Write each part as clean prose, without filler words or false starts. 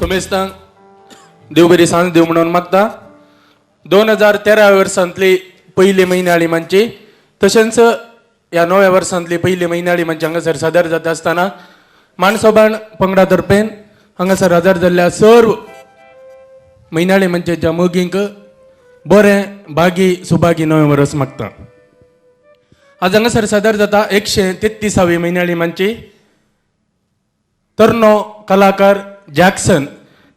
सोमेस्तांक देव बरी सांज देव म्हणून मागता 2013 वर्सांतली पयली म्हयन्याळी मंची तशेंच ह्या नव्या वर्सांतली पयली म्हयन्याळी मंच हांगासर सादर जाता आसतना मानसोबाण पंगडा तर्फेन हांगासर हजर जाल्ल्या सर्व म्हयन्याळी मंचेच्या मोगींक बरें भागी सुभागी नवे वर्स मागता. आज हांगासर सादर जाता 133वी म्हयन्याळी मंची तरनो कलाकार जॅक्सन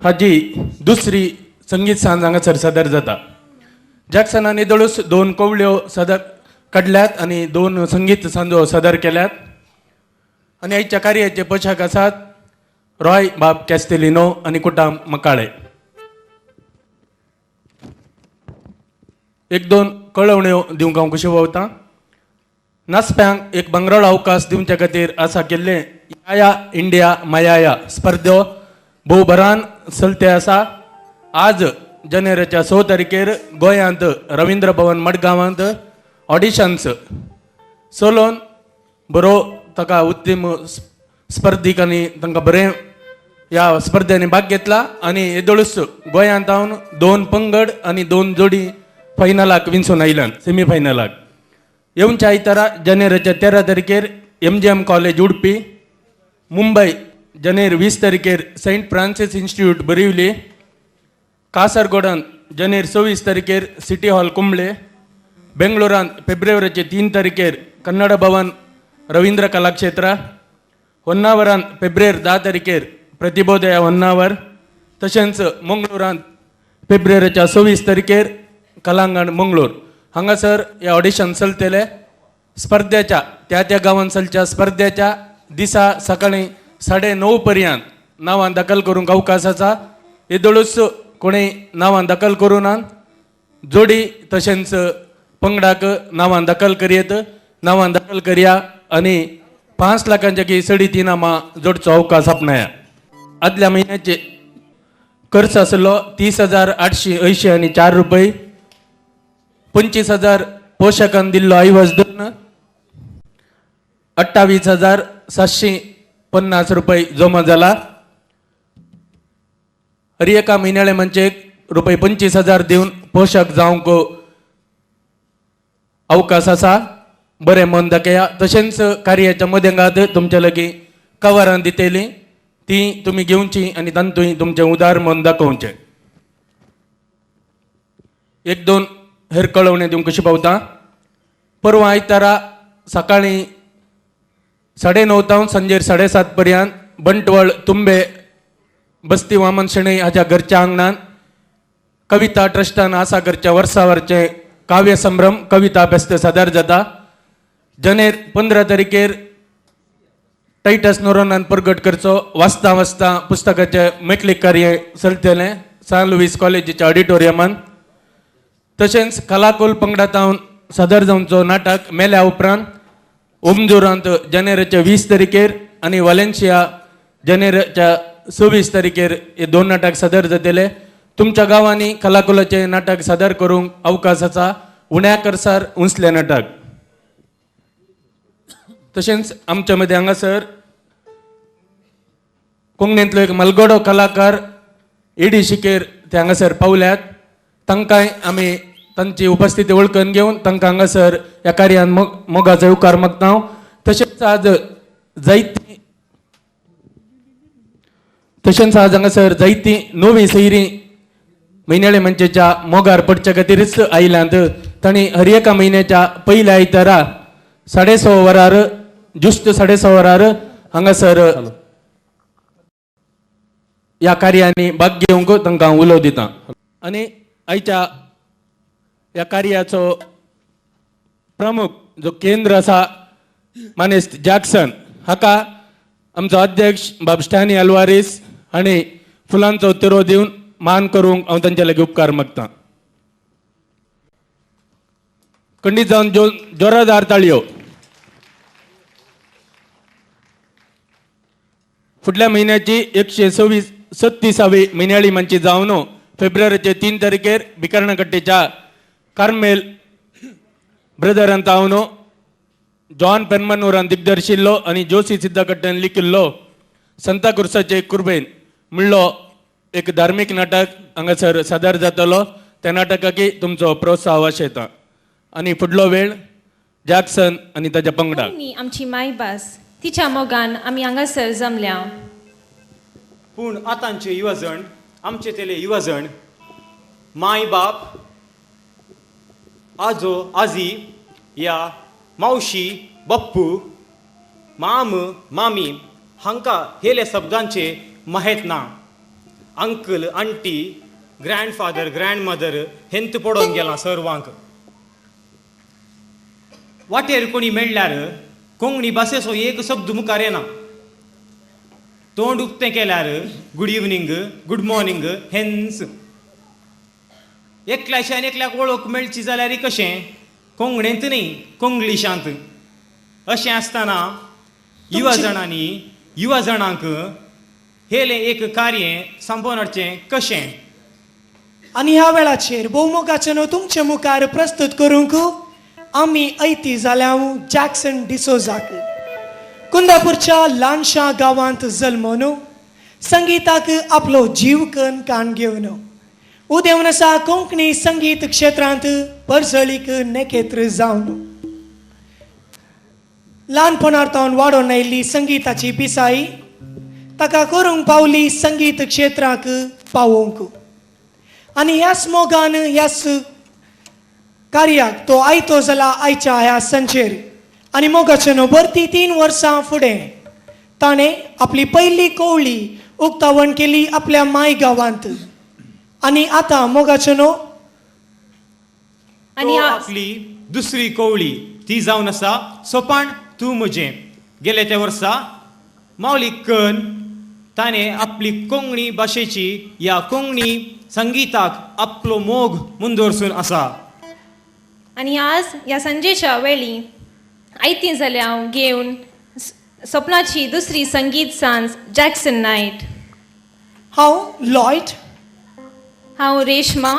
हाजी दुसरी संगीत सांज हांगासर सादर जाता. जॅक्सनान येदळूच 2 कवळ्यो सादर काडल्यात आनी 2 संगीत सांजो सादर केल्यात आनी आयच्या कार्याचे पोशाख आसात रॉय बाब कॅस्टेलिनो आनी कुटाम मकाळे. 1-2 कळवण्यो दिवंक हांव कशी भोंवता. नाचप्यांक एक बंगराळो अवकाश दिवचे खातीर आसा केल्ले याया इंडिया मायाया स्पर्धो भोव बरान चलते आसा. आज जानेवारीच्या 6 तारखेर गोंयांत रवींद्र भवन मडगांवांत ऑडिशन्स चलोवन बरो ताका उत्तम स्पर्धीकांनी तांकां बरें ह्या स्पर्धेनी भाग घेतला आनी येदळूच गोंयांत हांव 2 पंगड आनी 2 जोडी फायनलाक विंचून आयल्यान सेमी फायनलाक. येवच्या आयतारा जानेवारीच्या 13 तारखेर MGM कॉलेज उडपी, मुंबय जानेर 20 तारखेर सेंट फ्रांसीस इन्स्टिट्यूट बरिवली, कासरगोडान जानेर 26 तारखेर सिटी हॉल कुंबळे, बेंगलोरांत फेब्रुवारीचे 3 तारखेर कन्नड भवन रवींद्र कलाक्षेत्र, होन्नावरांत फेब्रुवारी 10 तारखेर प्रतिबोधया होन्नावर, तशेंच मंगळुरांत फेब्रुवारीच्या 26 तारखेर कलांगण मंगळूर हांगासर हे ऑडिशन चलतले. स्पर्धेच्या त्या गांवांत चलच्या स्पर्धेच्या दिसा सकाळी 9:30 पर्यंत नांवां दाखल करूंक अवकाश आसा. येदळूच कोणेय नांवां दाखल करूनान जोडी तशेंच पंगडाक नांवां दाखल करयेत. नांवां दाखल करया आनी 5 लाखांच्या की 3.5 नामां जोडचो अवकाश आपणाया. आदल्या म्हयन्याचे खर्च आसलो 30,884 रुपये. 25,000 पोषकांन दिल्लो ऐवज धन 28,750 रुपये जमा जाला. हर एका म्हयन्याळे मंचेक रुपये 25,000 दिवन पोषक जावंक अवकाश आसा. बरें मन दाखया. तशेंच कार्याच्या मदेंगात तुमच्या लागीं कवरां दितेलीं ती तुमी घेवची आनी तांतूय तुमचें उदार मन दाखोवचें. 1-2 हेर कळवणे दिवंक कशी पावता. परवा आयतारा सकाळी 9:30 तावन सांजेर 7:30 पर्यंत बंटवळ तुंबे बस्ती वामन शेणै हाच्या घरच्या आंगणान कविता ट्रस्टान आसा घरच्या वर्सावरचे काव्य संभ्रम कविता फेस्त सादर जाता. जानेर 15 तारखेर टायटस नोरोनान प्रगट करचो वाचता वाचता पुस्तकाचे मेकळीक कार्य चलतलें सान लुईस कॉलेजीच्या ऑडिटोरियमान. तशेंच कलाकुल पंगडातावन सादर जावचो नाटक मेल्या उपरांत ओमजोरांत जानेवारीच्या 20 तारखेर आनी वालेन्सिया जानेवारीच्या 26 तारखेर हे 2 नाटक सादर जातले. तुमच्या गांवांनी कलाकुलाचे नाटक सादर करूंक अवकाश आसा. उण्या खर्चार उंचले नाटक. तशेंच आमच्या मदें हांगासर कोंकणींतलो एक मलगडो कलाकार एडी शिकेर ते हांगासर पावल्यात. तांकांय आमी तांची उपस्थिती वळखून घेवन तांकां हांगासर ह्या कार्यान मोगाचो येवकार मागता. तशेंच आज हांगासर जायतीं नवी सोयरीं म्हयन्याळे मंचेच्या मोगार पडचे खातीरच आयल्यांत. तांणी हर एका म्हयन्याच्या पयल्या आयतारा 6:30 वरार ज्युस्ट 6:30 वरार हांगासर ह्या कार्यांनी भाग घेवंक तांकां उलो दिता. आनी आयच्या ह्या कार्याचो प्रमुख जो केंद्र आसा मानेस्त जॅक्सन हाका आमचो अध्यक्ष बाब स्टॅनी आल्वारीस हांणी फुलांचो तिरो दिवन मान करूंक हांव तांचे लागीं उपकार मागतां. खंडीत जावन जोरादार ताळयो. फुडल्या म्हयन्याची 136वी म्हयन्याळी मंची जावन फेब्रुवारीचे 3 तारखेर बिकर्णकट्टेच्या कार्मेल ब्रदरांत हांव जॉन पेनमनूरान दिग्दर्शिल्लो आनी जोशी सिद्धकट्ट्यान लिखिल्लो संता क्रुसाचे कुर्बेन म्हणलो एक धार्मीक नाटक हांगासर सादर जातलो त्या नाटकाकी तुमचो प्रोत्साह आशेता आनी फुडलो वेळ जॅक्सन आनी ताच्या पंगडाक कोंकणी आमची मायभास तिच्या मोगान आमी हांगासर जमल्या पूण आतांचे युवजण आमचे तेले युवजण माय बाप आजो आजी या मावशी बप्पू माम मामी हांकां हेले शब्दांचे माहीत ना अंकल आंटी ग्रँडफादर ग्रँडमदर हेंत पडोवन गेला सर्वांक वाटेर कोणी मेळ्ळ्यार कोंकणी भाशेचो एक शब्द मुखार येना तोंड उक्तें केल्यार गुड इवनिंग गुड मॉर्निंग हेन्स एकल्याच्यान एकल्याक वळख मेळची जाल्यार कशें कोंकणींत न्ही कोंकणीशांत अशें आसतना युवजणांनी युवजणांक हेलें एक कार्य संपोवन हाडचें कशें आनी ह्या वेळाचेर भोवमुखाचें न्हू तुमचे मुखार प्रस्तुत करूंक आमी ऐती जाल्या जॅक्सन डिसोजाक कुंदापूरच्या ल्हानशा गांवांत जल्मून संगीताक आपलो जीव कन कान घेवन उदेंवन आसा कोंकणी संगीत क्षेत्रांत परजळीक नेकेत्र जावन ल्हानपणांतल्यान वाडोवन आयिल्ली संगीताची पिसाई ताका करूंक पावली संगीत क्षेत्राक पावोवंक आनी ह्याच मोगान ह्याच कार्याक तो आयतो जाला आयच्या ह्या संचेर आनी मोगाचे न्हू भरती 3 वर्सां फुडें ताणें आपली पयली कवळी उक्तावण केली आपल्या माय गांवांत आनी आतां मोगाचे न्हू आनी आपली दुसरी कवळी ती जावन आसा सोपाण तूं म्हजें गेले त्या वर्सा माऊली कन ताणें आपली कोंकणी भाशेची ह्या कोंकणी संगीताक आपलो मोग मुंदोरसून आसा आनी आज ह्या संजेच्या वेळी आयती जाल्या घेवन सपनाची दुसरी संगीत सांज जॅक्सन नायट हांव लॉयड हांव रेशमा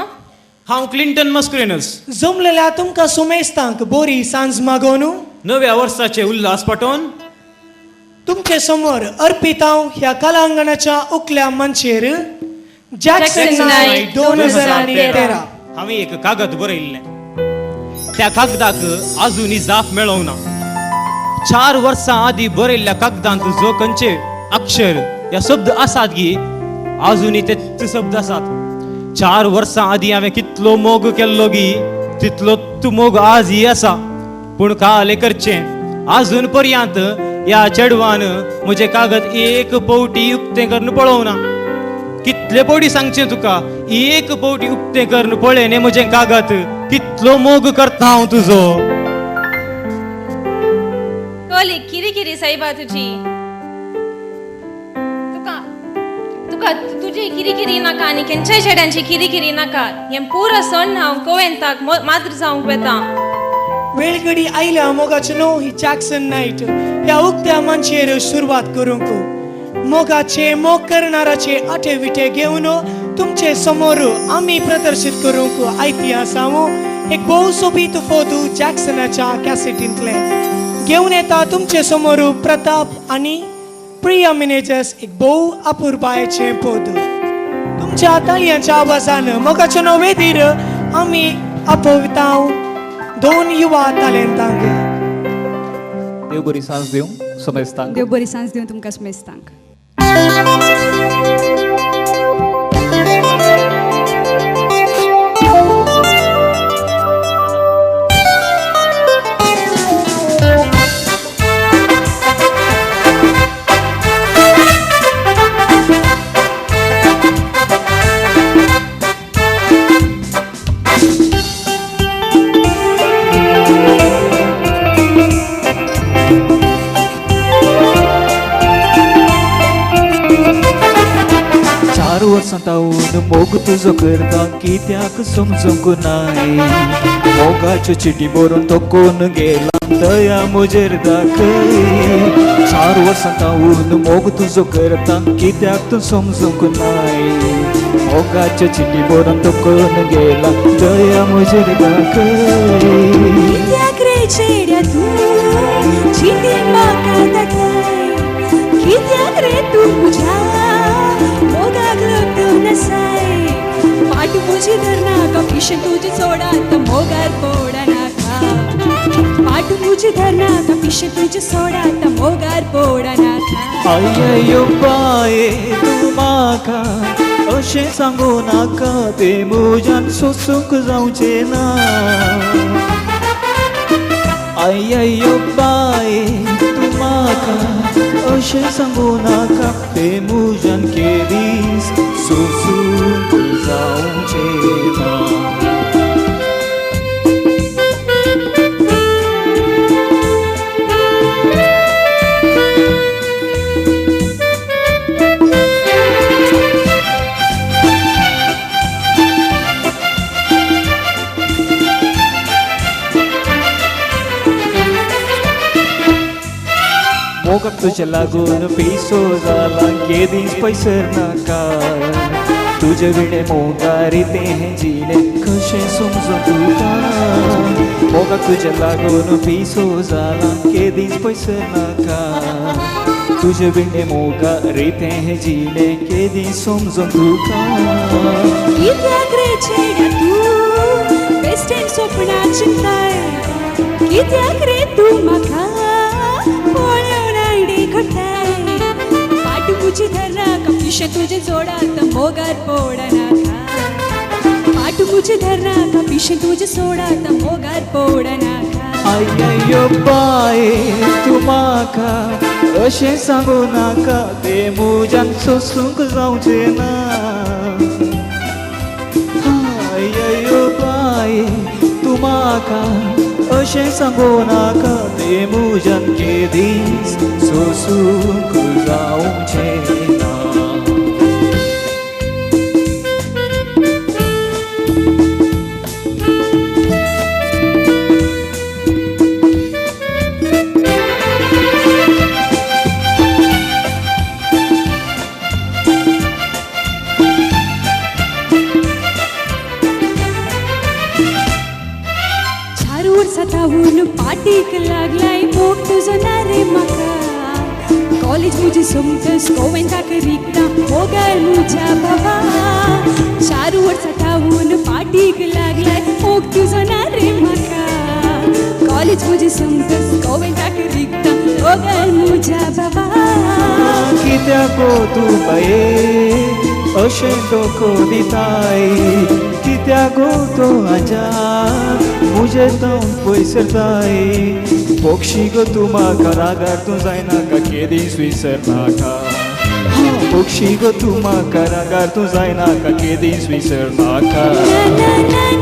हांव क्लिंटन मस्क्रेनस जमलेल्या तुमकां सुमेस्तांक बरी सांज मागोवन नव्या वर्साचे उल्हास पाटोवन तुमचे समोर अर्पीत हांव ह्या कलांगणाच्या उकल्या मंचेर जॅक्सन नायट 2013 हांवें एक कागद बरयल्लें त्या कागदाक आजुनी जाप मेळोवना 4 वर्सां आदीं बरयल्ल्या कागदांत जो खंयचे अक्षर या शब्द आसात गी आजुनी ते शब्द आसात 4 वर्सां आदीं हांवें कितलो मोग केल्लो गी तितलो तूं मोग आजय आसा पूण काले करचें आजून पर्यंत ह्या चेडवान म्हजे कागद एक पावटी उक्तें करून पळोवना कितले पावटी सांगचें तुका एक पावटी उक्तें करून पळय न्ही म्हजें कागद कितलो मोग करता हांव तुजो कली किरी किरी सायबा तुजी तुका तुका तुजी किरी किरी नाका आनी खंयच्याय चेड्यांची किरी किरी नाका हें पुरो सण हांव कोवेंताक मात्र जावंक वेता वेळगडी आयल्या मोगाचे न्हू ही जॅक्सन नायट ह्या उक्त्या मंचेर सुरवात करूंक मोगाचे मोग करणाराचे आटे विटे घेवन तुमचे समोर आमी प्रदर्शित करूंक आयती आसावू एक भोव सोबीत फोटो जॅक्सनाच्या कॅसेटींतले घेवन येता तुमचे समोर प्रताप आनी प्रिया मिनेजर्स एक भोव अपुरबायेचे पद तुमच्या ताळयांच्या आवाजान मोगाचे वेदीर आमी आपयता 2 युवा तालेंतांक देव बरी सांज दिवं समेस्तांक देव बरी सांज दिवं तुमकां समेस्तांक वर्सांतावून मोग तुजो करता कित्याक समजूंक नाय मोगाच्यो चिटी बरोवन तो कोण गेला दया म्हजेर दाखय 4 वर्सांतावून मोग तुजो करता कित्याक तूं समजूंक नाय मोगाच्यो चिटी बरोवन तो कोण गेला दया म्हजेर दाखय कित्याक रे चेड्या तूं चिटी म्हाका दाखय कित्याक रे तूं म्हज्या मोगाक लपतून साय पाठ तुझी धरनाका पिशे तुझी सोडा तर मोगार पोडा नाका पाठ तुझी धरनाका पिशे तुझी सोडा तर मोगार पोडा नाका अय्यो बाये तू म्हाका अशें सांगू नाका ते म्हज्यान सोसूंक जावचे ना अय्यो बाये तू म्हाका अशें सांगू नाका ते म्हज्यान केदीस सोसूंक जावचे ना मोगाक तुझे लागून पिसो जाला केदींच पयसर नाका तुझे विणे मोगारी तें जिणे कशें समजो तुका मोगाक तुझे लागून पिसो जाला केदींच पयसर नाका तुझे विणे मोगारी तें जिणे केदीं समजो तुका कित्याक रे चेड्या तू बेश्टेन स्वप्नां चिंताय कित्याक रे तू म्हाका पळोवन आयडी घडटाय पाट तुजी धरनाका पिशे तुजे जोडा तर मोगार पोडा नाका पाट तुजी धरनाका पिशे तुजे सोडा तर मोगार पोडा नाका अय्यो बाये तू म्हाका अशें सांगू नाका ते म्हज्यान सोसूंक जावचें ना अय्यो बाये तू म्हाका अशें सांगू नाका ते म्हज्यान केदीस सोसूंक जावचें ना सतावून पाटीक लागलाय मोग तुझो ना रे म्हाका कॉलेज मुजी सोमतस गोवेंताक रिकता मोगार मुज्या बाबा 4 वर्सां थावून पाटीक लागलाय मोग तुझो ना रे म्हाका कॉलेज मुजी सोमतस गोवेंताक रिकता मोगार मुज्या बाबा कित्याक तू बाये अशें दोखो दिताय कित्याक तो आजा मुझे तोंड पयसरताय पक्षी गो तू म्हाका रागार तूं जायनाका केदींच विसरनाका पक्षी गो तू म्हाका रागार तूं जायनाका केदींच विसरनाका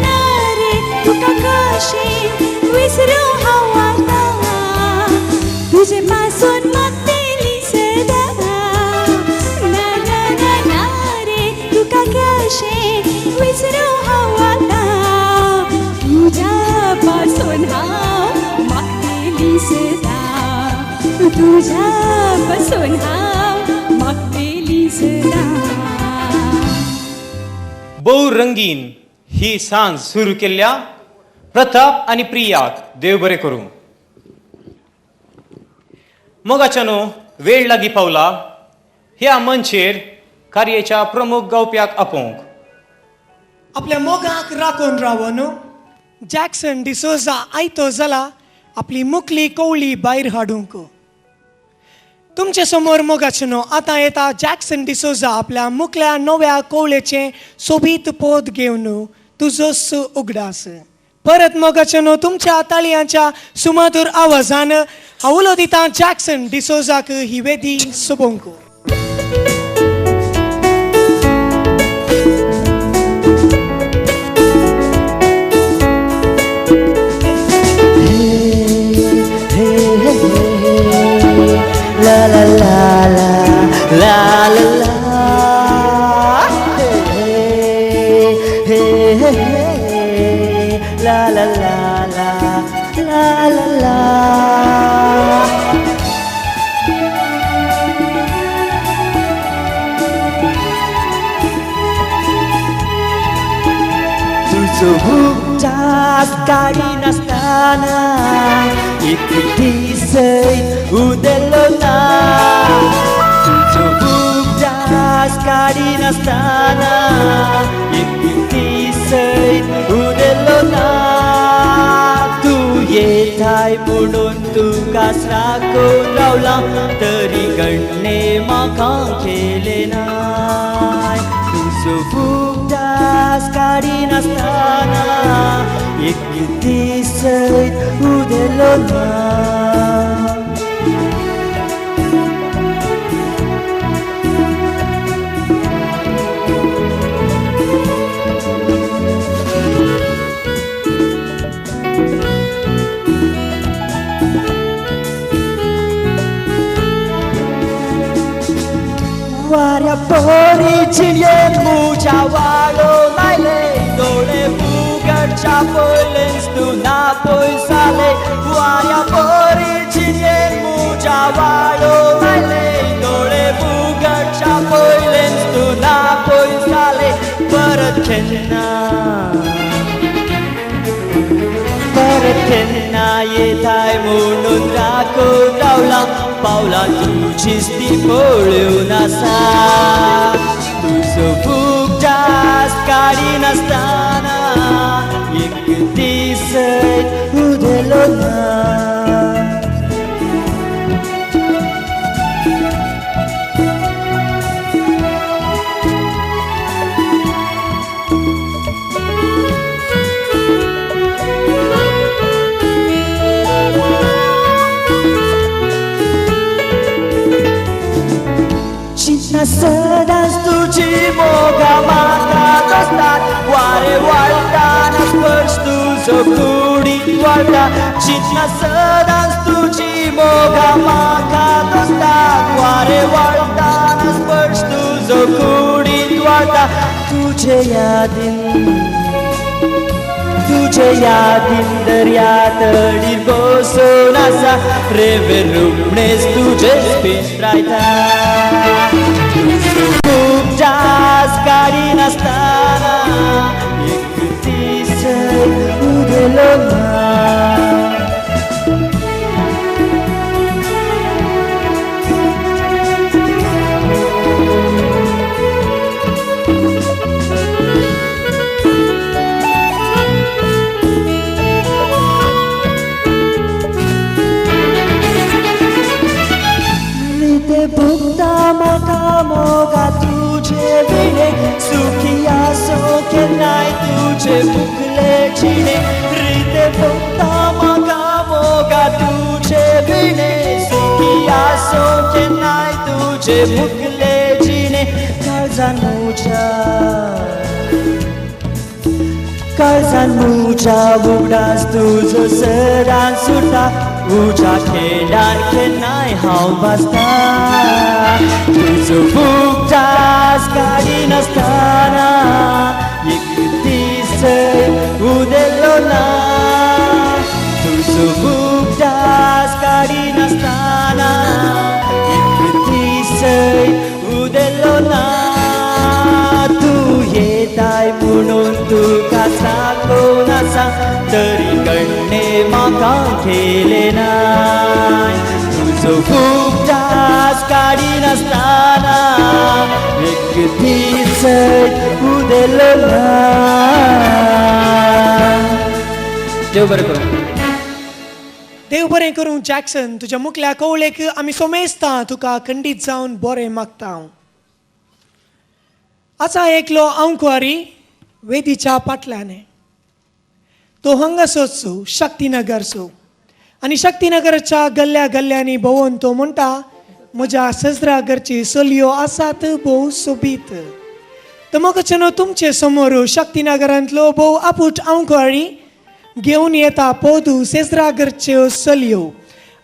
ना रे तुका कशें विसरूं हांव आतां तुजे पासून मागतेली सदा ना रे तुका कशें विसरूं हांव आतां तुझ्या पासून हांव मागतेली सदा तुझ्या पासून हांव मागतेली सदा बहुरंगीन ही सांज सुरू केल्या प्रताप आणि प्रियाक देव बरे करूं मोगाच्यानो वेळ लागी पावला ह्या मंचेर कार्याच्या प्रमुख गावप्याक आपोवंक आपल्या मोगाक राखून रावून जॅक्सन डिसोजा आयतो जाला आपली मुखली कवळी भायर हाडूंक तुमचे समोर मोगाचनो आतां येता जॅक्सन डिसोजा आपल्या मुखल्या नव्या कवळेचे सोबीत पोत घेवन तुजोस उगडास परत मोगाचनो तुमच्या ताळयांच्या सुमधुर आवाजान हांव उलो दिता जॅक्सन डिसोजाक ही वेदी सोबोवंक la la la la la la la hey hey hey hey la la la la la la la तुझो हुबजास गाडी नासतना इतली दिसय उदेलो ना तुझो हुबजास गाडी गाडी नासतना एकटी सैत उदेलो ना तू येताय म्हणून तुका राखून रावला तरी गणने म्हाका केले नाय तुजो फुगडास गाडी नासतना एकटी सैत उदेलो ना वाऱ्या परिचियेत मुझ्या वाळो लायले डोळे फुगडच्या पयलेच तू ना पयसाले वाऱ्या परिचियेत मुझ्या वाळो लायले डोळे फुगडच्या पयलेच तू ना पयसाले परत केन्ना येताय म्हणून राखून रावला पावला तुझीच ती पळून आसा तुजो फुगडास गाडी नासतना एकटी सैत उदेलो ना सदांच तुजी मोगा म्हाका दोस्तात वारे वळटाना स्पर्श तुजो कुडीत वळटा चिंतना सदांच तुजी मोगा म्हाका दोस्तात वारे वळटाना स्पर्श तुजो कुडीत वळटा तुजे यादीन दर्या तडीर बसून आसा रेवे रुपणेच तुजेच पिंजरायता तुजो फुगडास गाडी नासतना एकटी सैत उदेलो ना भुगता म्हाका मोगा तुझे विणे सुखी आसो केन्नाय तुझे मुखले जिणे रिते भुगता म्हाका मोगा तुझे विणे सुखी आसो केन्नाय तुझे मुखले जिणे काळजान मुझ्या उगडास तुजो सरान सुटा उज्या खेळान केन्नाय हांव भासता तुजो फुगडास गाडी नासतना एकटी सैत उदेलो ना तुजो फुगडास गाडी नासतना एकटी सैत उदेलो ना तू येताय म्हणून तुका राखून आसा तरी गणने म्हाका केले नाय तुजो फुगडास गाडी नासतना एकटी सैत उदेलो ना देव बरें करूं देव बरें करूं जॅक्सन तुज्या मुखल्या कवळेक आमी सोमेजता तुका खंडीत जावन बरें मागता असा एकलो अंकुआरी वेदीच्या पाटल्याने तो हांगासरचो शक्तीनगरचो आनी शक्तीनगरच्या गल्ल्या गल्ल्यांनी भोंवून तो म्हणटा म्हज्या सजरागरची चलयो आसात भोव सोबीत तर म्हाका तुमचे समोर शक्तीनगरांतलो भोव आपूट अंकुआरी घेवन येता पोदू सेजरागरच्यो चलयो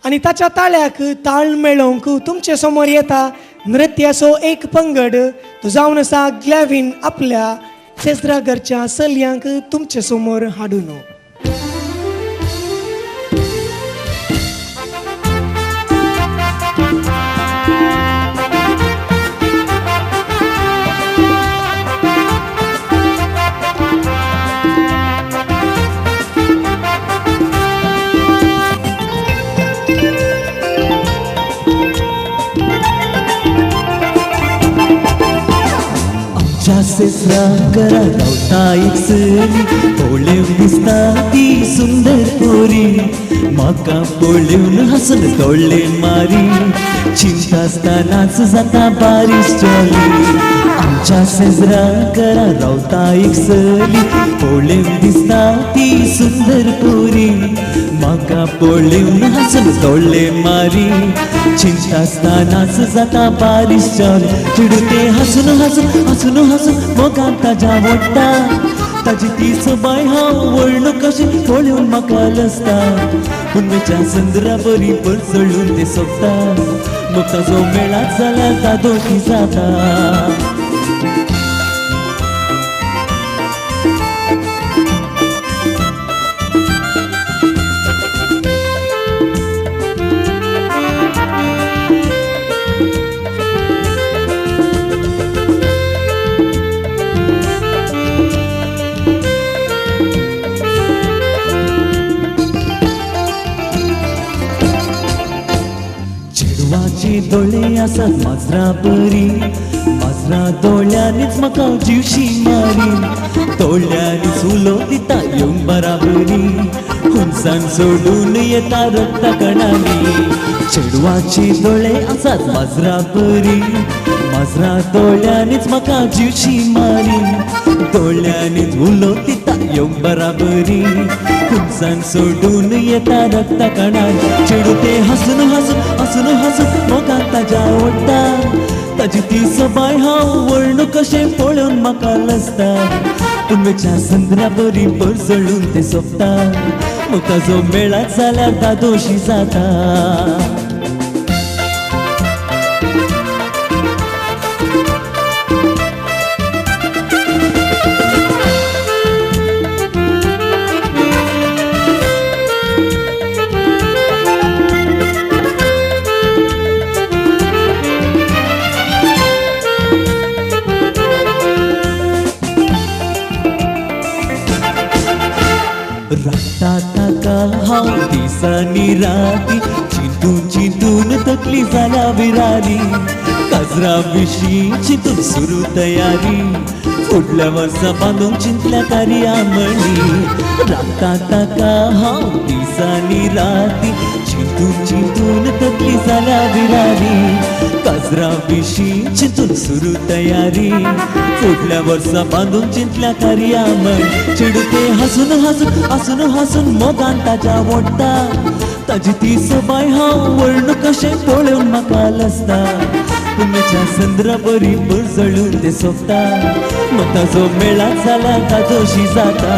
आनी ताच्या ताळ्याक ताळ मेळोवंक तुमचे समोर येता नृत्याचो एक पंगड तो जावन आसा ग्लॅविन आपल्या सेजरागरच्या चलयांक तुमचे समोर हाडून सेसरा करा रावता एक सली पळेवन दिसता ती सुंदर पोरी म्हाका पळेवन हसून तोडले मारी चिंता आसतानाच जाता बारीश जाली आमच्या सेजरा करा रावता एक सली पळेवन दिसता ती सुंदर पोरी म्हाका पळेवन हसून तोडले मारी चिंता आसतानाच जाता बारीश जाली चिडते हसून हसून हसून हसून मोगान ताज्या ओडटा ताजी तीच बाय हांव वळण कशी पळोवन म्हाका लसता पुनवेच्या संद्रा बरी पळसळून ते सोंपता मग ताजो मेळात जाल्यार दादोशी जाता चेडवाचे दोळे आसात माजरा बरी माजरा दोळ्यांनीच म्हाका जीवशी मारी दोळ्यांनीच उलो दिता येवंक बराबरी हुंसान सोडून येता रक्ता कणांनी चेडवाचे दोळे आसात माजरा बरी माजरा दोळ्यांनीच म्हाका जीवशी मारी दोळ्यांनीच उलो दिता येवंक बराबरी हुंसान सोडून येता रक्ता कणांनी चेडू हसून हसून हसून हसून मोगान ताज्या ओडटा ताजी ती सबाय हांव वळण कशें पळोवन म्हाका लसता पुनवेच्या संद्रा बरी पळसळून ते सोंपता मग ताजो मेळात जाल्यार दादोशी जाता रक्ता ताका हांव दिसांनी राती चिंतून चिंतून तकली जाल्या विराली काजरा विशीं चिंतून सुरू तयारी फुडल्या वर्सा बांदूंक चिंतल्या कार्यामणी रक्ता ताका हांव दिसांनी राती चिंतून चिंतून तकली जाल्या विराली काजरा विशीं चिंतून सुरू तयारी फुडल्या वर्सा बांदूंक चिंतल्या कार्यामणी चिडते हसून हसून हसून हसून मोगान ताज्या ओडटा ताजी ती सबाय हांव वळण कशें पळोवन म्हाका लसता पुनवेच्या संद्रा बरी पळसळून ते सोंपता मग ताजो मेळात जाल्यार दादोशी जाता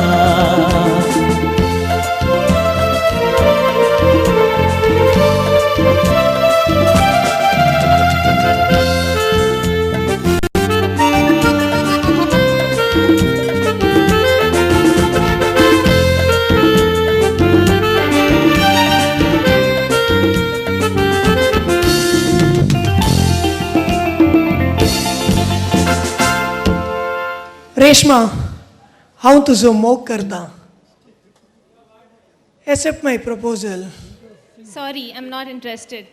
रेशमा हांव तुजो मोग करता accept my proposal Sorry, I'm not interested.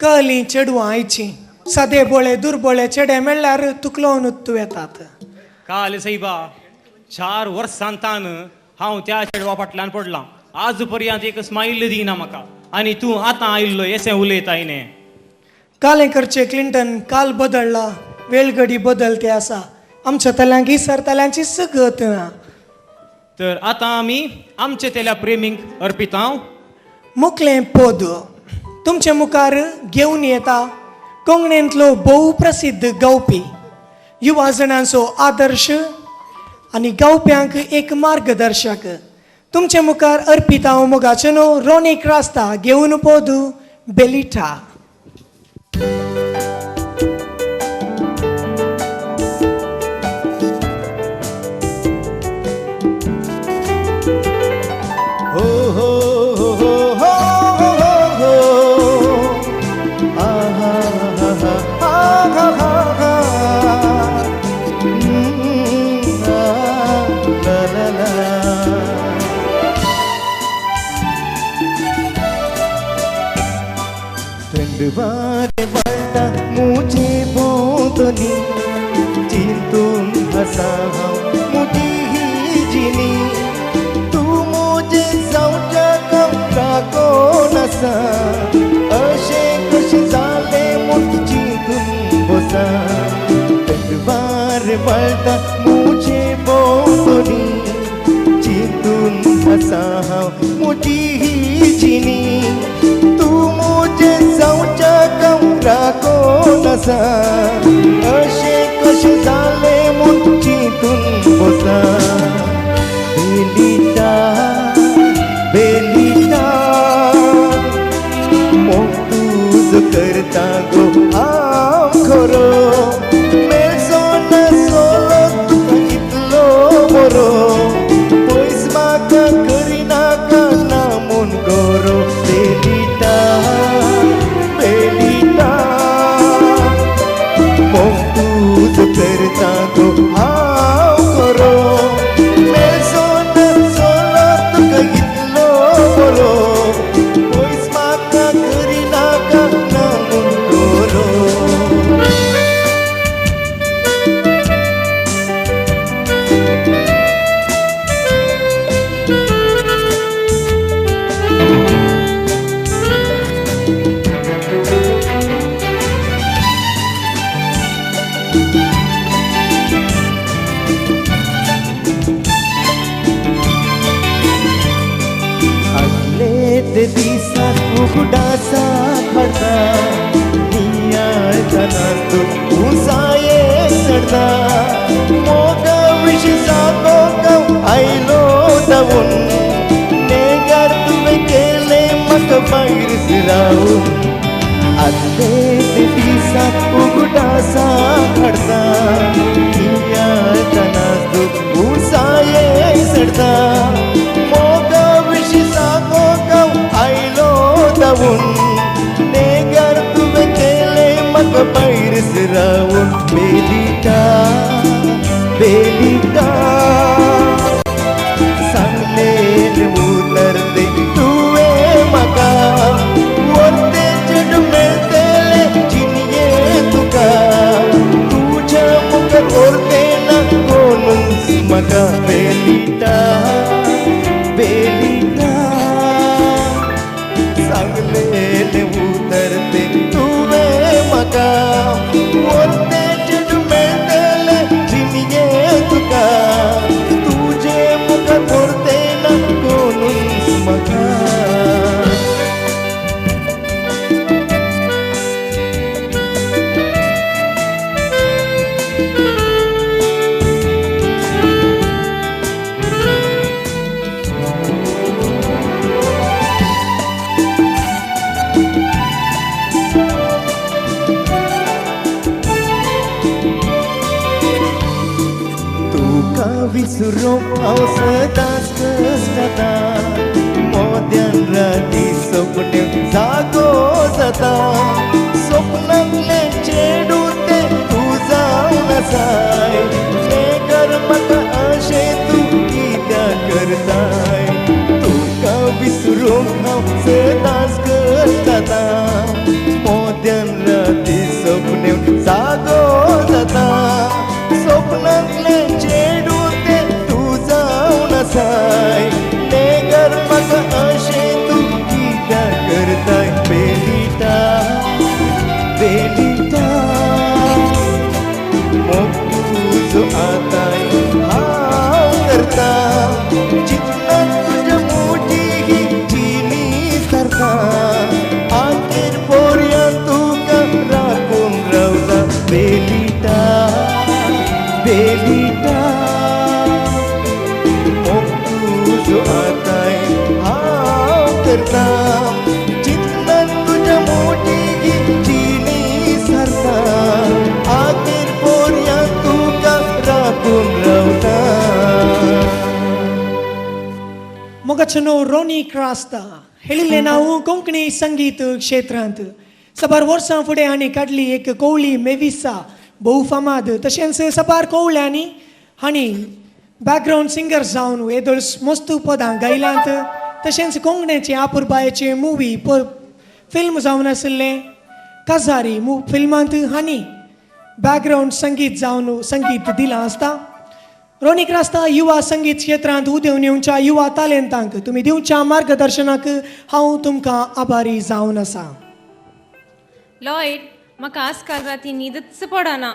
कळली चेडवां आयची सादे बोळे दुर्बळे चेडे मेळ्ळ्यार तुकलोवन उत्तू येतात काल सैबा 4 वर्सांतान हांव त्या चेडवा फाटल्यान पडलां आज पर्यंत एक स्माईल दिना म्हाका आनी तूं आतां आयिल्लो येसें उलयताय न्ही कालें करचें क्लिंटन काल बदलला वेळ घडी बदलते आसा आमच्या तल्यांक इसरतल्यांची सगत ना तर आतां आमी आमचे तेल्या प्रेमींक अर्पितांव मुखलें पद तुमचे मुखार घेवन येता कोंकणींतलो भोव प्रसिद्ध गावपी युवा जणांचो आदर्श आनी गावप्यांक एक मार्गदर्शक तुमचे मुखार अर्पितांव मोगाचे न्हू रोनी क्रास्ता घेवन पद बेलिटा बारे बाटा मुझे बोतली चिंतून हसा हांव मुजी ही जिणी तू मुजे जावच्या काकोन आसा अशें कशें जालें म्हूण चिंतून बसा तकवार बळटा मुजे भोंवतणी चिंतून हसा हांव मुजी ही जिणी तू मुजे जावच्या काकोन आसा अशें कशें जालें म्हूण चिंतून बसा बेलिटा बेलिटा मोग तुजो करता गो हांव खरो मेळचो नासलो तुका इतलो बरो पयस म्हाका करिनाका ना म्हूण गरो बेलिटा बेलिटा मोग तुजो करता गो हांव खरो मेळचो नासलो तुका इतलो बरो पयस म्हाका करिनाका ना म्हूण गरो ते दिसात उगडासा खडता नियाळतना तू उसाये चढता मोगा विश जागो गांव आयलो धांवून नेगार तुवें केलें म्हाका भायर रावून आदले ते दिसात उगडासा खडता नियाळतना तू उसाये चढता मोगा विश जागो आयलो धांवून नेगार तुवें केलें म्हाका भायर रावून बेलिटा बेलिटा सांगलेलें उतर तें तुवें म्हाका व्हरतें चेडूं मेळटलें जिणये तुका तुज्या मुखार व्हरतें ना कोणूच म्हाका बेलिटा बेलिटा सांगलेलें उतरते तुवें म्हाका व्हरतें चेडूं मेळटलें जिणये तुका तुजे मुखार व्हरतें ना कोणूच म्हाका विसरूंक हांव सदांच कश्टाता मोद्यान राती सपनें जागो जाता सपनांतलें चेडूं तें तूं जावन आसाय नेगार म्हाका अशें तूं कित्याक करताय तुका विसरूंक हांव सदांच कश्टाता मोद्यान राती सपनें जागो जाता सपनांतलें चेडूं तें तूं जावन आसाय नेगार म्हाका अशें तूं कित्याक करताय बेलिटा बेलिटा मोग तुजो आताय हांव करता चिंतनात तुज्या मोठी ही जिणी सारता आखेर पर्यंत तुका राखून रावता बेलिटा बेलिटा मोग तुजो आताय हांव करता चिंतनात तुज्या मोठी ही जिणी सारता आखेर पर्यंत तुका राखून रावता मोगाचनो रोनी क्रास्ता ಹೇಳಿಲ್ಲೆ ನಾವು ಕೊಂಕಣಿ ಸಂಗೀತ ಕ್ಷೇತ್ರಾಂत सबार वर्सां फुडें हांणी काडली एक कवळी मेविसा भोव फामाद तशेंच सबार कवळ्यांनी हांणी बॅकग्रावंड सिंगर जावन येदोळस मस्त पदां गायल्यांत तशेंच कोंकणीचे आपुरबायेचे मुवी फिल्म जावन आशिल्ले काजारी फिल्मांत हांणी बॅकग्राऊंड संगीत जावन संगीत दिलां आसता रोनिक रास्ता युवा संगीत क्षेत्रांत उदेंवन येवच्या युवा तालेंतांक तुमी दिवच्या मार्गदर्शनाक हांव तुमकां आभारी जावन आसा. लॉयड म्हाका आजकाल राती न्हीदच पडना.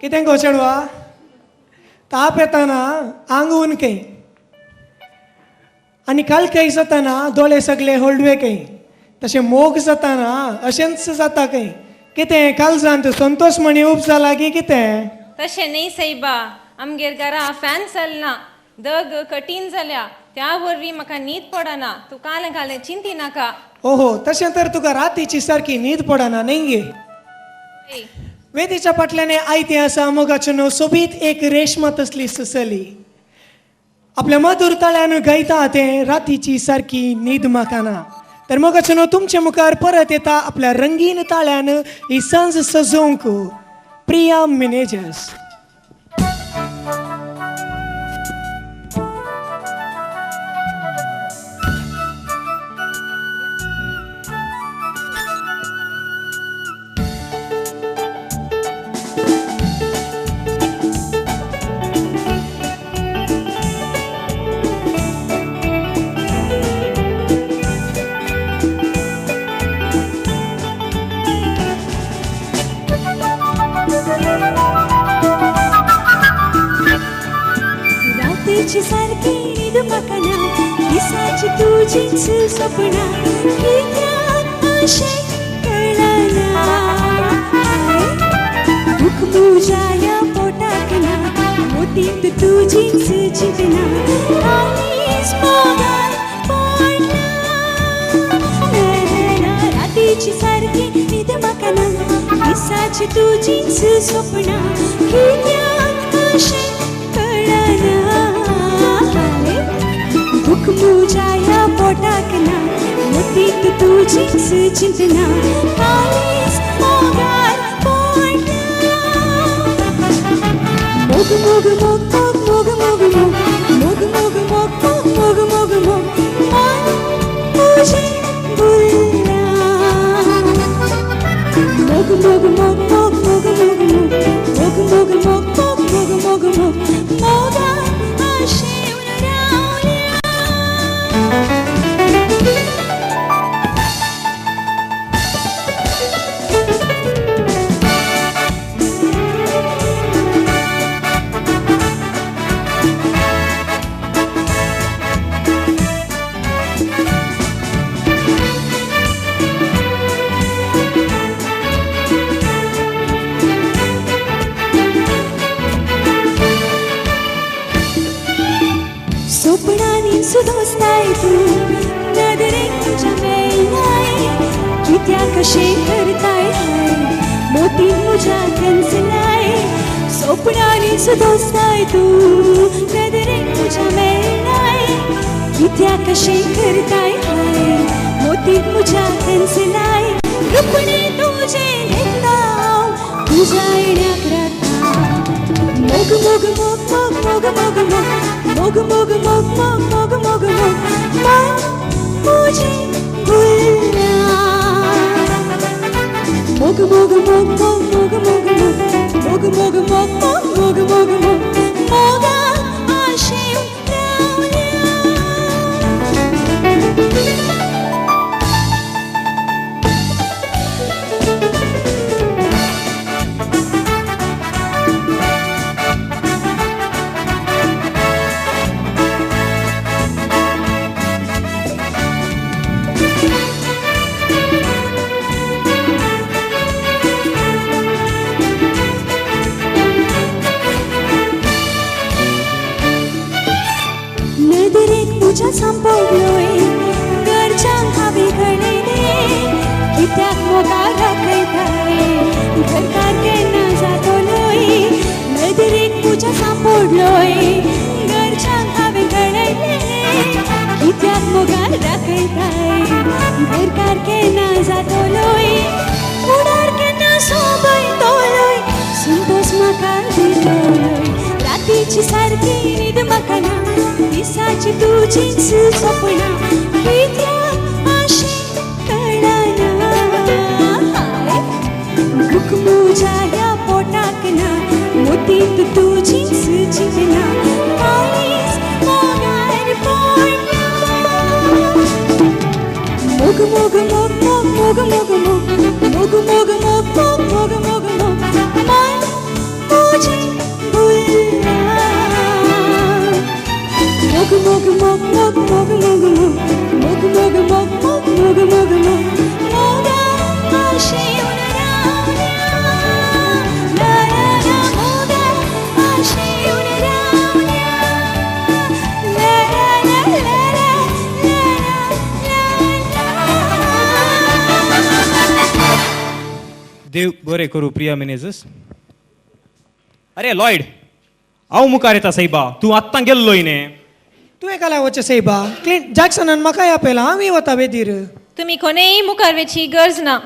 कितें गो चेडवा ताप येताना आंग उनकें आनी कालकय जाताना दोळे सगळे हळडुवेकय तशें मोग जाताना अशेंच जाता खंय. कितें काळजांत संतोष म्हणी उब जाला की कितें? तशें न्ही सैबा, आमगेर घरा फॅन चलना, दग कठीण जाल्या, त्या वरवीं म्हाका न्हीद पडना. तूं कालें कालें चिंती नाका. ओहो तशें तर तुका रातीची सारकी न्हीद पडना न्ही गे. ए, वेदीच्या फाटल्यान आयती आसा मोगाचें न्हू सोबीत एक रेशमा तसली ससली. आपल्या मधुर ताळ्यान गायता तें रातीची सारकी न्हीद म्हाका ना. तर मोगाचें न्हू तुमचे मुखार परत येता आपल्या रंगीन ताळ्यान ही सांज सजोवंक प्रिया मॅनेजर्स. रात्रीची सारखी न्हीद म्हाका ना, दिसाची तुजीच सपना, कित्याक अशें कळना. दूख म्हज्या ह्या पोटाक ना, मोतींत तुजीच चिंतना, काळीज मोगान पडला. रात्रीची सारखी न्हीद म्हाका ना, दिसाची तुजीच सपना, कित्याक अशें दुख मुझा या पोटाक ना, मोतीत तुझीच चिंतना, काळीज मोगार पडला. मोग मोग मोग मोग मोग मोग मोग मोग मोग मोग मोग मोग मन तुझे भुलला. मोग मोग मोग मोग मोग मोग मोग मोग मोग मोग मोग मोग मोग मोगा आशेवन रावल्या. स्वप्नांनी सुदोस्ताय तू, नदरेक तुझ्या मेळनाय, कित्याक अशें करताय हाय, मोतीन म्हज्या कनसलाय. स्वप्नांनी सुदोस्ताय तू, नदरेक तुझ्या मेळनाय, कित्याक अशें करताय हाय, मोतीन म्हज्या कनसलाय. रुपणे तुजें देखता तुझ्या येण्याक राता. मोग मोग मोग मोग मोग मोग मोग मोग मोग मोग मोग मोग मन तुझे भुलना. मोग मोग मोग मोग मोग मोग मोग मोग मोग मोग मोग मोग मोग मोगा आशेवन रावल्या. नदरेक तुझ्या संपवलोय, घरच्यांक हांवें कळयलें, कित्याक मोगाळ राखयताय, घरकार केन्ना जातलोय. नदरेक तुझ्या सांपडलोय, घरच्यांक हांवें कळयलें, कित्याक मोगाळ राखयताय, घरकार केन्ना जातलोय. फुडार केन्ना सोबयतलोय, संतोष म्हाका दितलोय. रातीची सारकी न्हीद म्हाका ना, दिसाची तुजीच सपना, कित्याक अशें कळना. दुख म्हज्या ह्या पोटाक मोग मोग मोग मोग मोग मोग मोग मोग मोग मन मुझे भूलना मोग मोग मोग मोग मोग मोग मोग मोग मोग मोग मोग मोग मोग मोगा आशे उनरावण्या ला ला ला मोगा आशे उनरावण्या ला ला ला देव बरे करू प्रिया मेनेजस. अरे लॉयड हांव मुखार येता सायबा, तूं आत्तां गेल्लोय न्ही. तुवें काला वचे सैबा क्लिंट जॅक्सनान म्हाका आपयला आमी वता बेदीर. तुम्ही कोणेही मुखार वेची गरज ना.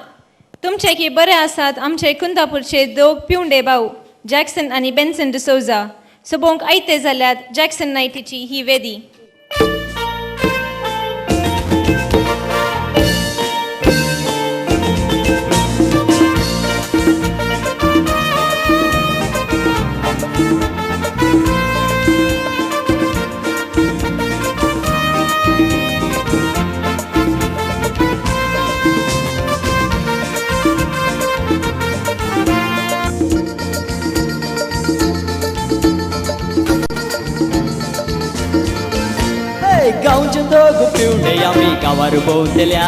तुमचे की बरे आसात आमचे कुंदापूरचे दोग पिवंडे भाऊ जॅक्सन आणि बेन्सन डिसोजा. सोबोंक आयते जाल्यात जॅक्सन नायटीची ही वेदी. गांवचे दोग पिवणे आमी गांवार भोंवतल्या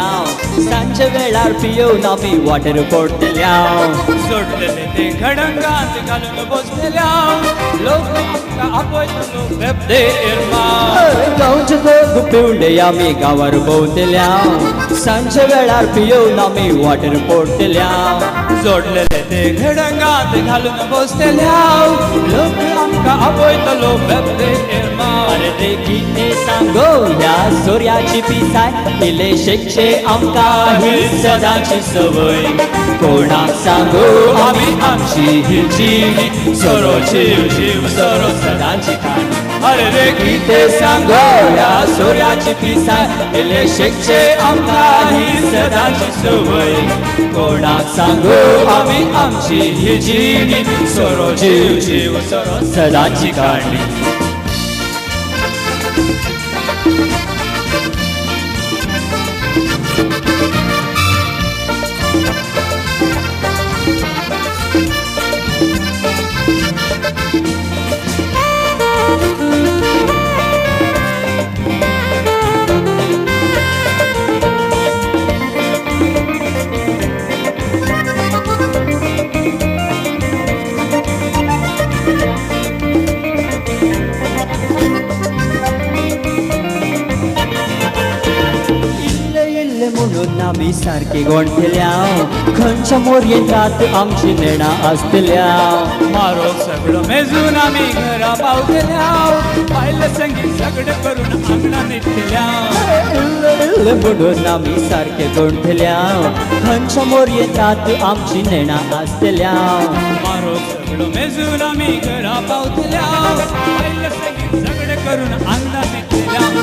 सांजे वेळार पियोवन आमी वॉटर पोडटल्या सोडलेले ते घडंगात घालून बसलेल्या लोक आमकां आपयतलो बेबदेर मार. गांवचे दोग पिवणे आमी गांवार भोंवतल्या सांजे वेळार पियोवन आमी वॉटर पोडटल्या जोडलेले ते घडंगात घालून बसलेल्या लोक आमकां आपयतलो बेबदेर मार. अरे रे कितें सांगो ह्या सोर्याची पिसाय इलेशेचे आमकां ही सदांची सवय. कोणाक सांगो आमी आमची ही जीव सोरो जीव जीव सोरो सदांची काणी. अरे रे कितें सांगो ह्या सोर्याची पिसाय इलेशेचे आमकां ही सदांची सवय. कोणाक सांगो आमी आमची ही जीव सोरो जीव जीव सोरो सदांची काणी. म्हणून आमी सारके गोंठल्या खंयच्या मोरयेंत आमची नेणां आसतल्या. मारो सगळो मेजून आमी घरा पावतल्या पायले संगीत सगळें करून आंगणां न्हिदतल्या. म्हणून आमी सारके गोंठल्या खंयच्या मोरयेंत आमची नेणां आसतल्या. मारो सगळो मेजून आमी घरा पावतल्या पायले संगीत सगळें करून आंगणां न्हिदतल्या.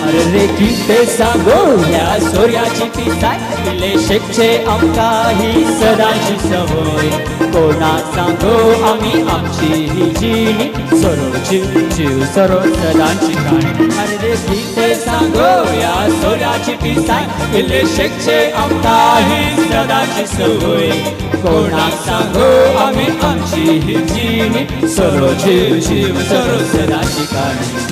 अरे रे कितें सांगो ह्या सोर्याची पिसाय इलेशेचे आमकां ही सदांची सवय. कोणाक सांगो आमी आमची ही जिणी सोरो जीव जीव सोरो सदांची काणी. अरे रे कितें सांगो ह्या सोर्याची पिसाय इलेशेचे आमकां ही सदांची सवय. कोणाक सांगो आमी आमची ही जिणी सोरो जीव जीव सोरो सदांची काणी.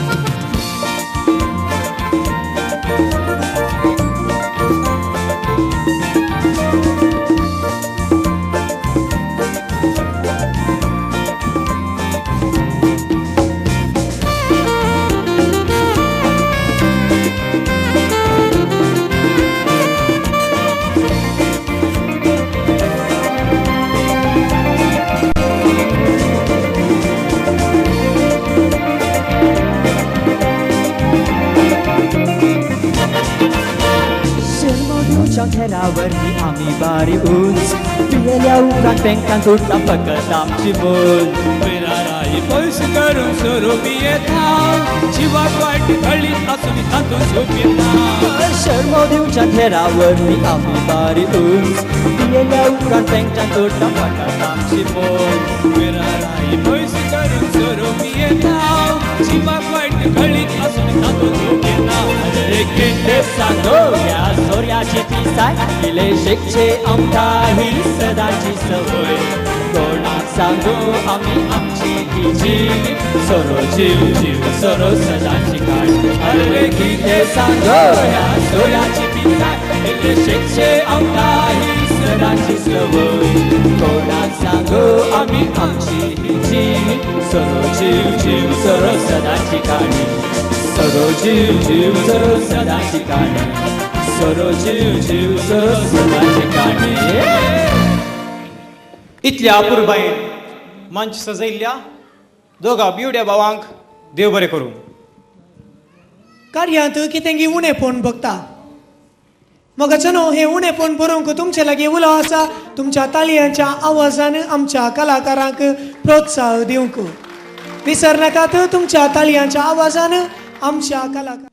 घरावरती आम्ही बारी उंच पियेल्या उपरांत बँकान तुटता फकत आमची बोल. राई पयस करून सोरोप येता जिवाक वायट घडीत आसून तातूंत झोप येता. शर्मो दिवच्या घरावरती आम्ही बारी उंच पियेल्या उपरांत बँकान तुटता फकत आमची बोल. राई पयस करून सोरोप येता दिमाग वाईट घडीत असून जातो झोपेना. अरे किंडे सांगो या सोर्याची पिसाय गेले शिकचे आमका ही सदाची सवय. कोणाक सांगू आम्ही आमची ही जीव सरो जीव जीव सरो सदाची काळजी. अरे किंडे सांगो या सोर्याची पिसाय गेले शिकचे आमका ही सदाची सवय. कोणाक सांगू आम्ही आमची ही जीव सरो जीव जीव सरो सदाची काळजी. सरो जीव जीव सरो सदाची काळजी. सरो जीव जीव सरो सदाची काळजी. इतल्या अपूर्बायेन मंच सजयल्ल्या दोगा बिवड्या भावांक देव बरें करूं. कार्यांत कितेंगी उणेपण बघता. मोगाचनो हे उणेपण बरोवंक तुमचे लागीं उलो आसा. तुमच्या तालयांच्या आवाजान आमच्या कलाकारांक प्रोत्साह दिवंक विसर नाकात. तुमच्या तालयांच्या आवाजान आमच्या कलाकार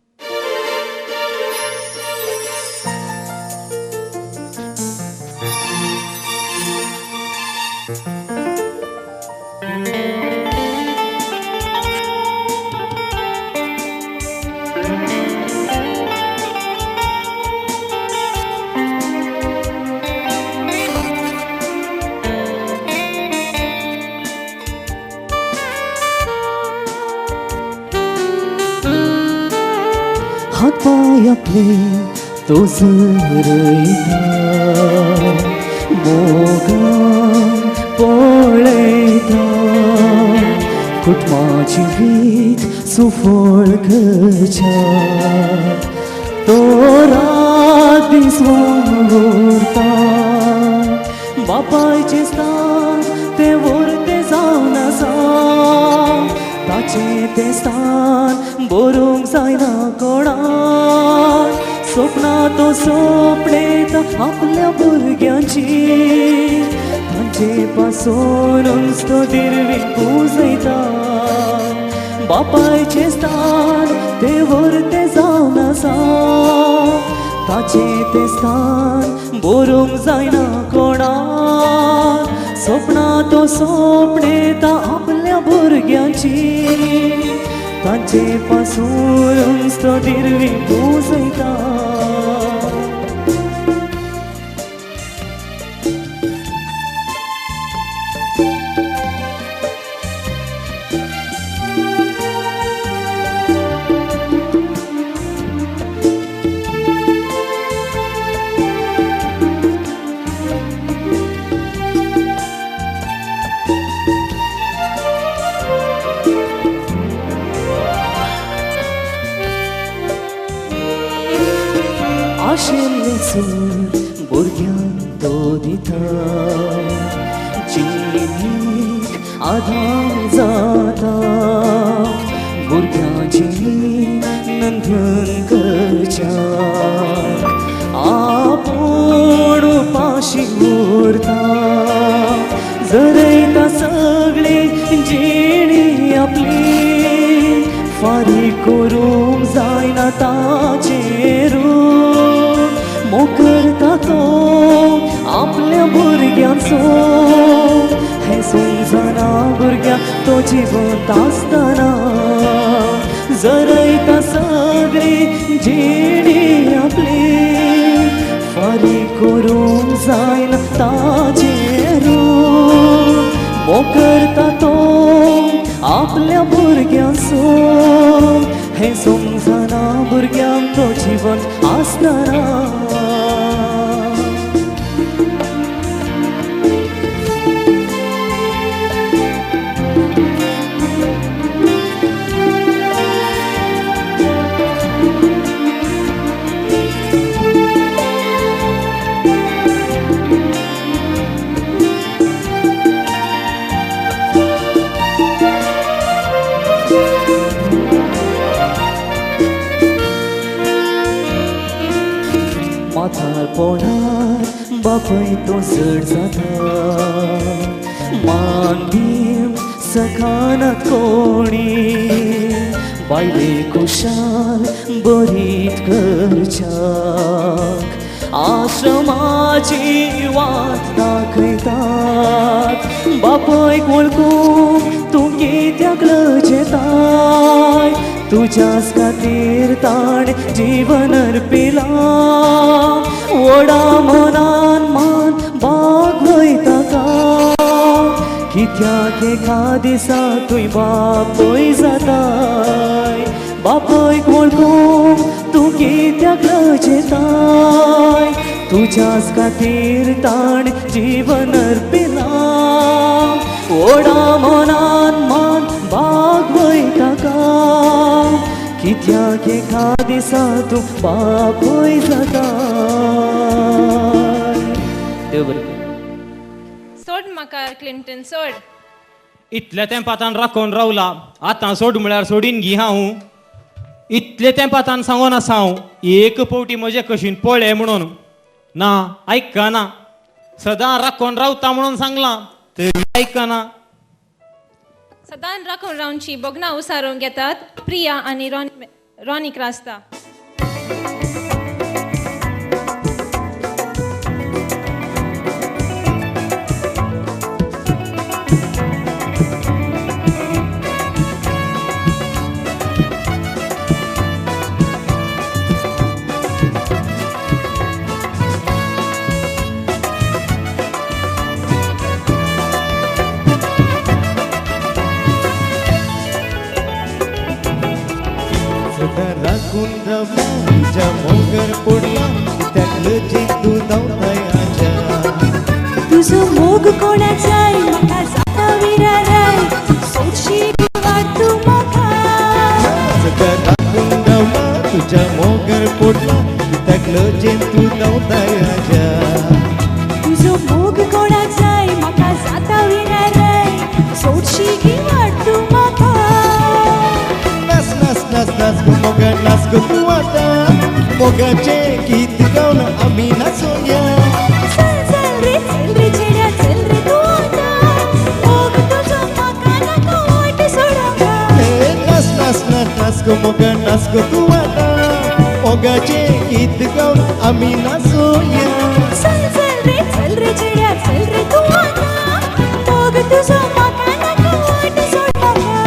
हात पाय आपले तो जरयता मोगान पळयता कुटुंबाची रीत सुफळ करच्या तो रात दीस वावुरता बापायचे स्थान ते व्हरते जावन आसा ताचे ते स्थान बरोवंक जायना कोणाक स्वप्ना तो सोपणेता आपल्या भुरग्यांची तांचे पासून तो दिरवी पुजयता बापायचे स्थान ते व्हरते जावन आसा ताचे ते स्थान बरोवंक जायना कोणाक स्वप्ना तो सोपणेता आपल्या भुरग्यांची तांचे पासून तो दिरवी पुजयता आशिल्ले सूर भुरग्यांक तो दिता जिणेक आधार जाता भुरग्यांची नंदन करच्या आपूण पाशी उरता जरयता सगळी जिणी आपली फारीक करूंक जायना ताचेरू मोकरता तो आपल्या भुरग्यांचो हे समजना भुरग्यांक तो जिवंत आसतना जरयता सगळी जिणी आपली फारीक करूंक जायना ताचेरू मोकरता तो आपल्या भुरग्यांचो हे समजना भुरग्यांक तो जिवंत आसतना म्हातारपणांत बापाय तो चड जाता मान भीम सखानात कोणी बायले खुशाल बरीत करच्याक आश्रमाची वाट दाखयतात बापायक वळखूंक तूं कित्याक लजेता तुझ्याच खातीर ताण जीवन अर्पिला ओडा मनान मान बाग वयता कित्याक एका दिसा तुय बापोय जाताय बापोयक वळखूंक तूं कित्याक लजेताय तुझ्याच खातीर ताण जीवन अर्पिला ओडा मनान मान बाग वयता कित्याक एका दिसा तूं बापोय जाताय देव बरें करूं. सोड म्हाका क्लिंटन सोड. इतल्या तेंपातान राखून रावला आतां सोड म्हळ्यार सोडीन घे हांव. इतले तेंपातान सांगोन आसा हांव एक पावटी म्हजे कशीन पळय म्हणून ना आयकना. सदां राखून रावता म्हणून सांगलां तरी आयकना. सदां राखून रावची बोगना उसारूंक घेतात प्रिया आनी रॉनी क्रास्ता. राखून रावला तुझ्या मोगर पडला कित्याक लजीक तूं धांवताय आजा. तुझो मोग कोणाचाय म्हाका जाता विराराय सोडशी वाट तूं म्हाका. सगळं राखून रावला तुझ्या मोगर पडला कित्याक लजीक तूं धांवताय आजा. तुझो मोग कोणाचाय म्हाका जाता विराराय सोडशी वाट तूं म्हाका. नाच नाच नाच नाच गो मोगा नाच गो तूं आतां मोगाचे गीत गावन आमी नाचोया. चल रे चेड्या चल रे तूं आतां मोग तुजो म्हाका नाका वाट सोडूंका. नाच नाच नाच नाच गो मोगा नाच गो तूं आतां मोगाचे गीत गावन आमी नाचोया. चल रे चेड्या चल रे तूं आतां मोग तुजो म्हाका नाका वाट सोडूंका.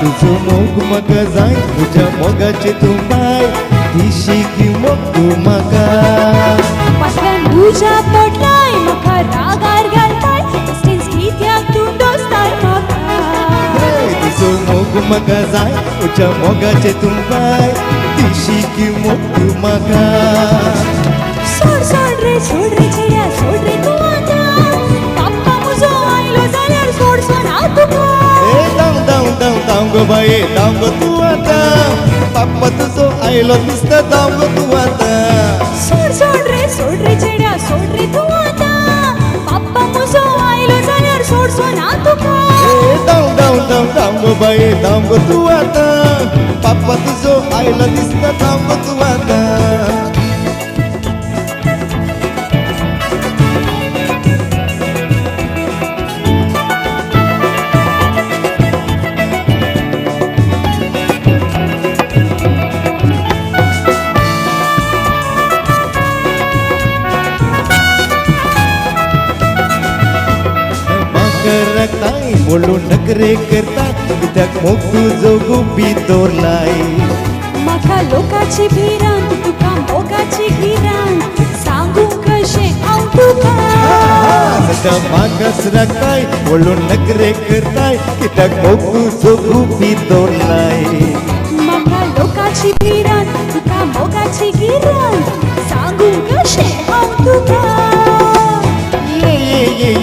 तुझो मोग म्हाका जाय तुज्या मोगाचे तूं बाय दिशी मोग तूं म्हाका. फाटल्यान तुज्या पोटलाय म्हाका रागार घालताय बेश्टेच कित्याक तूं दोस्ताय म्हाका. तुजो मोग म्हाका जाय तुज्या मोगाचे तूं बाय दिशी मोग तूं म्हाका. सोड रे चेड्या सोड रे तूं आतां पाप्पा म्हजो आयलो जाल्यार सोडसोन हांव तुका. धांव गो बाये धांव गो तूं आतां पाप्पा तुजो आयलो दिसता धांव गो तूं आतां. सोड रे चेड्या सोड रे तूं आतां पाप्पा म्हजो आयलो जाल्यार सोडसोन हांव तुका. धांव गो बाये धांव गो तूं आतां पाप्पा तुजो आयलो दिसता धांव गो तूं आतां. रखताय बोलून नखरे करता कित्याक मोग तुजो गुबी दवरलाय. म्हाका लोकाची भिरांत तुका मोगाची गिरांत सांगू कशें हांव तुका. सदा मागास राखताय बोलून नखरे करताय कित्याक मोग तुजो गुबी दवरलाय. म्हाका लोकाची भिरांत तुका मोगाची गिरांत सांगू कशें हांव तुका.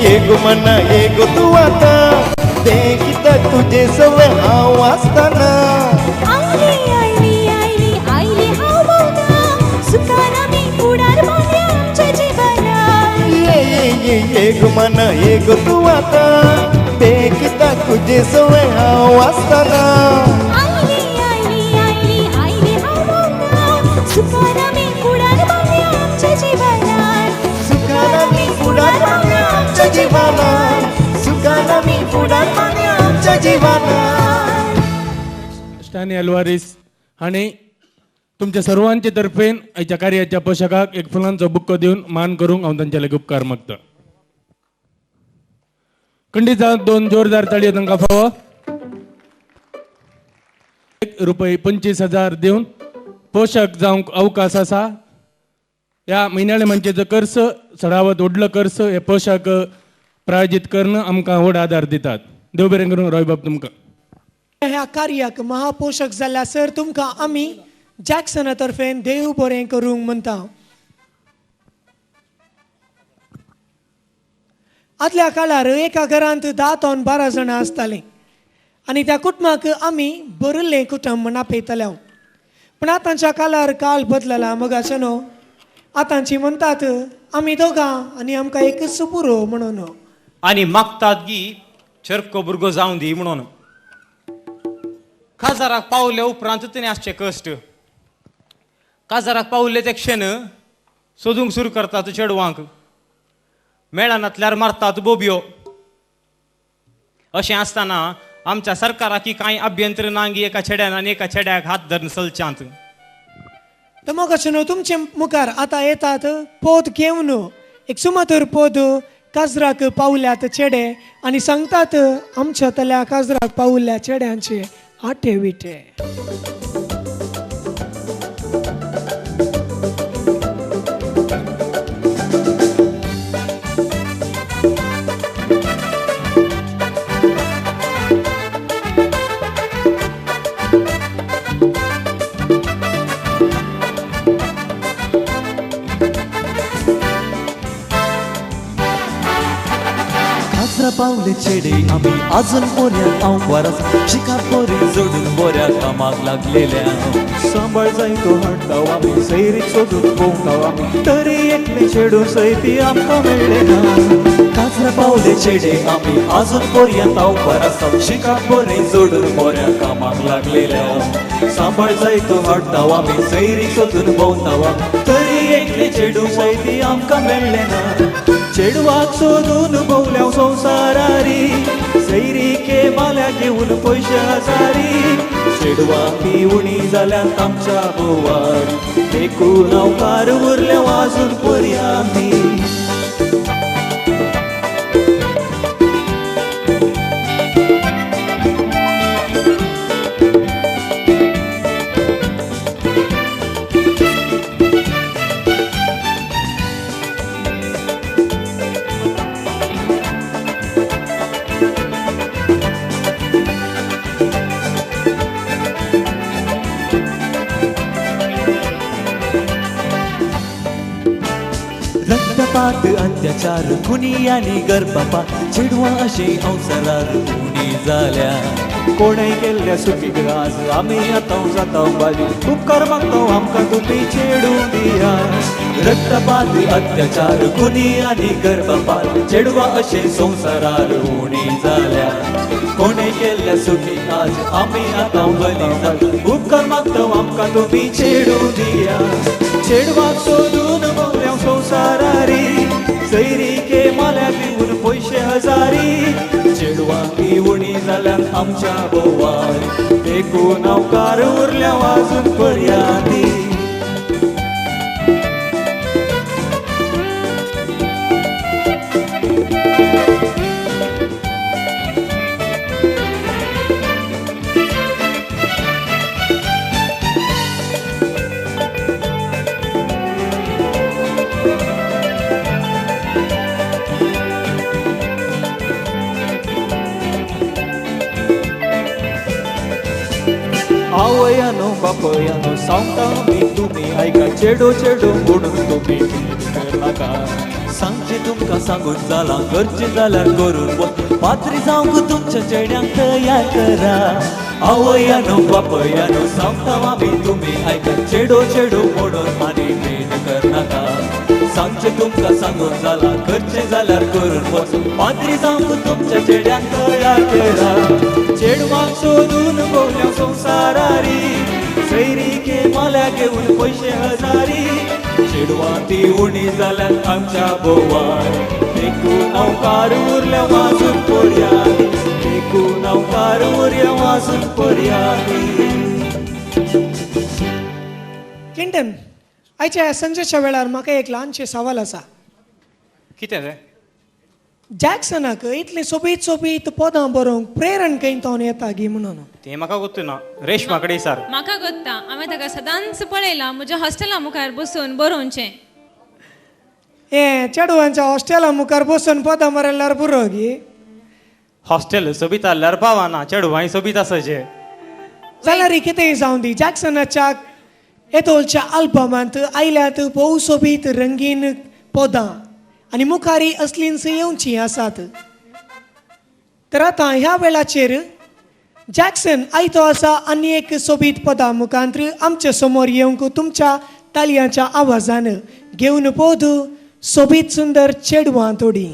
ये गो मना ये गो तूं आतां तें कित्याक तुजे सवय हांव आसतना. आयली आयली आयली आयली हांव भोंवता सुखान आमी फुडार बांदया आमच्या जिवनान. ये गो मना ये गो तूं आतां तें कित्याक तुजे सवय हांव आसतना. आयली आयली आयली आयली हांव भोंवता जीवाना सुखान आमी फुडार मानया आमच्या जीवाना स्टॅनी अल्वारिस आणि तुमच्या सर्वांचे तर्फेन आयच्या कार्याच्या पोषकाक एक फुलांचो बुक्को दिवन मान करूंक हांव तांचे लागीं उपकार मागता. खंडीत जावन 2 जोरदार ताळयो तांकां फावो. ₹25,000 दिवन पोषक जावंक अवकाश आसा. ह्या म्हयन्याळे मंचेचो खर्च चडावत व्हडलो खर्च हे पोषक प्रायोजीत करणं आमकां व्हड आदार दितात. देव बरें करूं रोयबाब तुमकां. ह्या कार्याक महापोषक जाल्ल्या सर तुमकां आमी जॅक्सना तर्फेन देव बरें करूंक म्हणटा. आदल्या काळार एका घरांत 10 ते 12 जाणां आसतालीं आनी त्या कुटुंबाक आमी बरयल्लें कुटुंब आपयताले. पण आतांच्या काळार काळ बदलला मोगाचो न्हू. आतांची म्हणटात आमी दोगां आनी आमकां एकच पुरो म्हणून. आणि मागतात की चरको भुरगो जावं दी म्हणून. काजाराक पावले उपरांत तरी आसचे कश्ट. काजाराक पावले ते क्षण सोदूंक सुरू करतात चेडवांक. मेळनातल्यार मारतात बोबयो. अशें आसतना आमच्या सरकाराकी कांय अभ्यंतर नांगी एका चेड्यान आनी एका चेड्याक हात धरून चलच्यांत. तर मोगाचो न्हू तुमचे मुखार आतां येतात पोद घेवन एक सुमार पोद काजराक पावल्यात चेडे आनी सांगतात आमच्या तल्या काजराक पावल्या चेड्यांचे आठे विटे. पावले चेडे आम्ही अजून बोऱ्या आंकवारास शिका पोरी जोडून बोऱ्या कामाक लागलेल्या. सांभाळ जाय तो हाडटाव आम्ही सैरीक सोडून भोंवताव आम्ही तरी एकले चेडू सैती आमकां मेळ्ळे ना. काजरा पावले चेडे आम्ही अजून बोऱ्या आंकवारास शिका पोरी जोडून बोऱ्या कामाक लागलेल्या. सांभाळ जाय तो हाडटाव आम्ही सैरीक सोडून भोंवताव तरी एकले चेडू सैती आमकां मेळ्ळे ना. चेडवाक सोदून भोवल्या संवसारारी सैरीके माल्या घेवन पयशे हजारी. चेडवाक ती उणी जाल्यात आमच्या बोवार देखून नवकार उरल्या वाजून पर्यांती. रक्तपात अत्याचार खुनी आनी गर्भपात चेडवां अशे अवसरार उणी जाल्या. कोणें केल्ल्या सुखीक राज आमी आतां जाता बाजी उपकार मागता आमकां तुमी चेडू दिया. रक्तपात अत्याचार खुनी आनी गर्भपात चेडवां अशे संवसारार उणी जाल्या. कोणें केल्ल्या सुखीक आज आमी आतां बली जाता उपकार मागता आमकां तुमी चेडू दिया. चेडवाक सोदून भोवल्या संवसारारी सैरीके माल्या दिवन पयशे हजारी. चेडवाक ती उणी जाल्यात आमच्या बोवार देखून नवकार उरल्या वाजून पर्यांती. आवयानो बापयानो सांगता मी तुम्ही ऐका चेडो चेडो म्हणून तुम्ही नाका. सांगचे तुमकां सांगून जाला करचे जाल्यार करून पात्री जावंक तुमच्या चेड्यांक तयार करा. आवयानो बापयानो सांगता आमी तुम्ही ऐका चेडो चेडो म्हणून आनी भेद करनाका. सांगचे तुमकां सांगून जाला करचे जाल्यार करून पात्री जावंक तुमच्या चेड्यांक तयार करा. चेडवाक सोदून भोवल्या संवसारारी सैरीके माल्या घेवन पयशे हजारी. चेडवां ती उणी जाल्यात आमच्या बोवार एकूण अवकार उरल्या वाजून पडयानी एकूण अवकार उरल्या वाजून पडयानी किंटन आयच्या ह्या संजेच्या वेळार म्हाका एक ल्हानशें सवाल आसा कितें रे जॅक्सनाक इतली सोबीत सोबीत पदां बरोवंक प्रेरण खंयतोन येता गी म्हणून तें म्हाका गोत्तूना रेशमा कडेन विचार म्हाका गोत्ता हांवें ताका सदांच पळयलां म्हज्या हॉस्टेला मुखार बसून बरोवचें हे चेडवांच्या हॉस्टेला मुखार बसून पदां बरयल्यार पुरो गी हॉस्टेल सोबीत आसल्यार पावाना चेडवांय सोबीत आसाचे जाल्यार कितेंय जावं दी जॅक्सनाच्या येतोलच्या आल्बमांत आयल्यात भोव सोबीत रंगीन पदां आनी मुखारी असलींच येवची आसात तर आतां ह्या वेळाचेर जॅक्सन आयतो आसा आनी एक सोबीत पदां मुखांत्र आमचे समोर येवंक तुमच्या तालयांच्या आवाजान घेवन पोदू सोबीत सुंदर चेडवां तोडी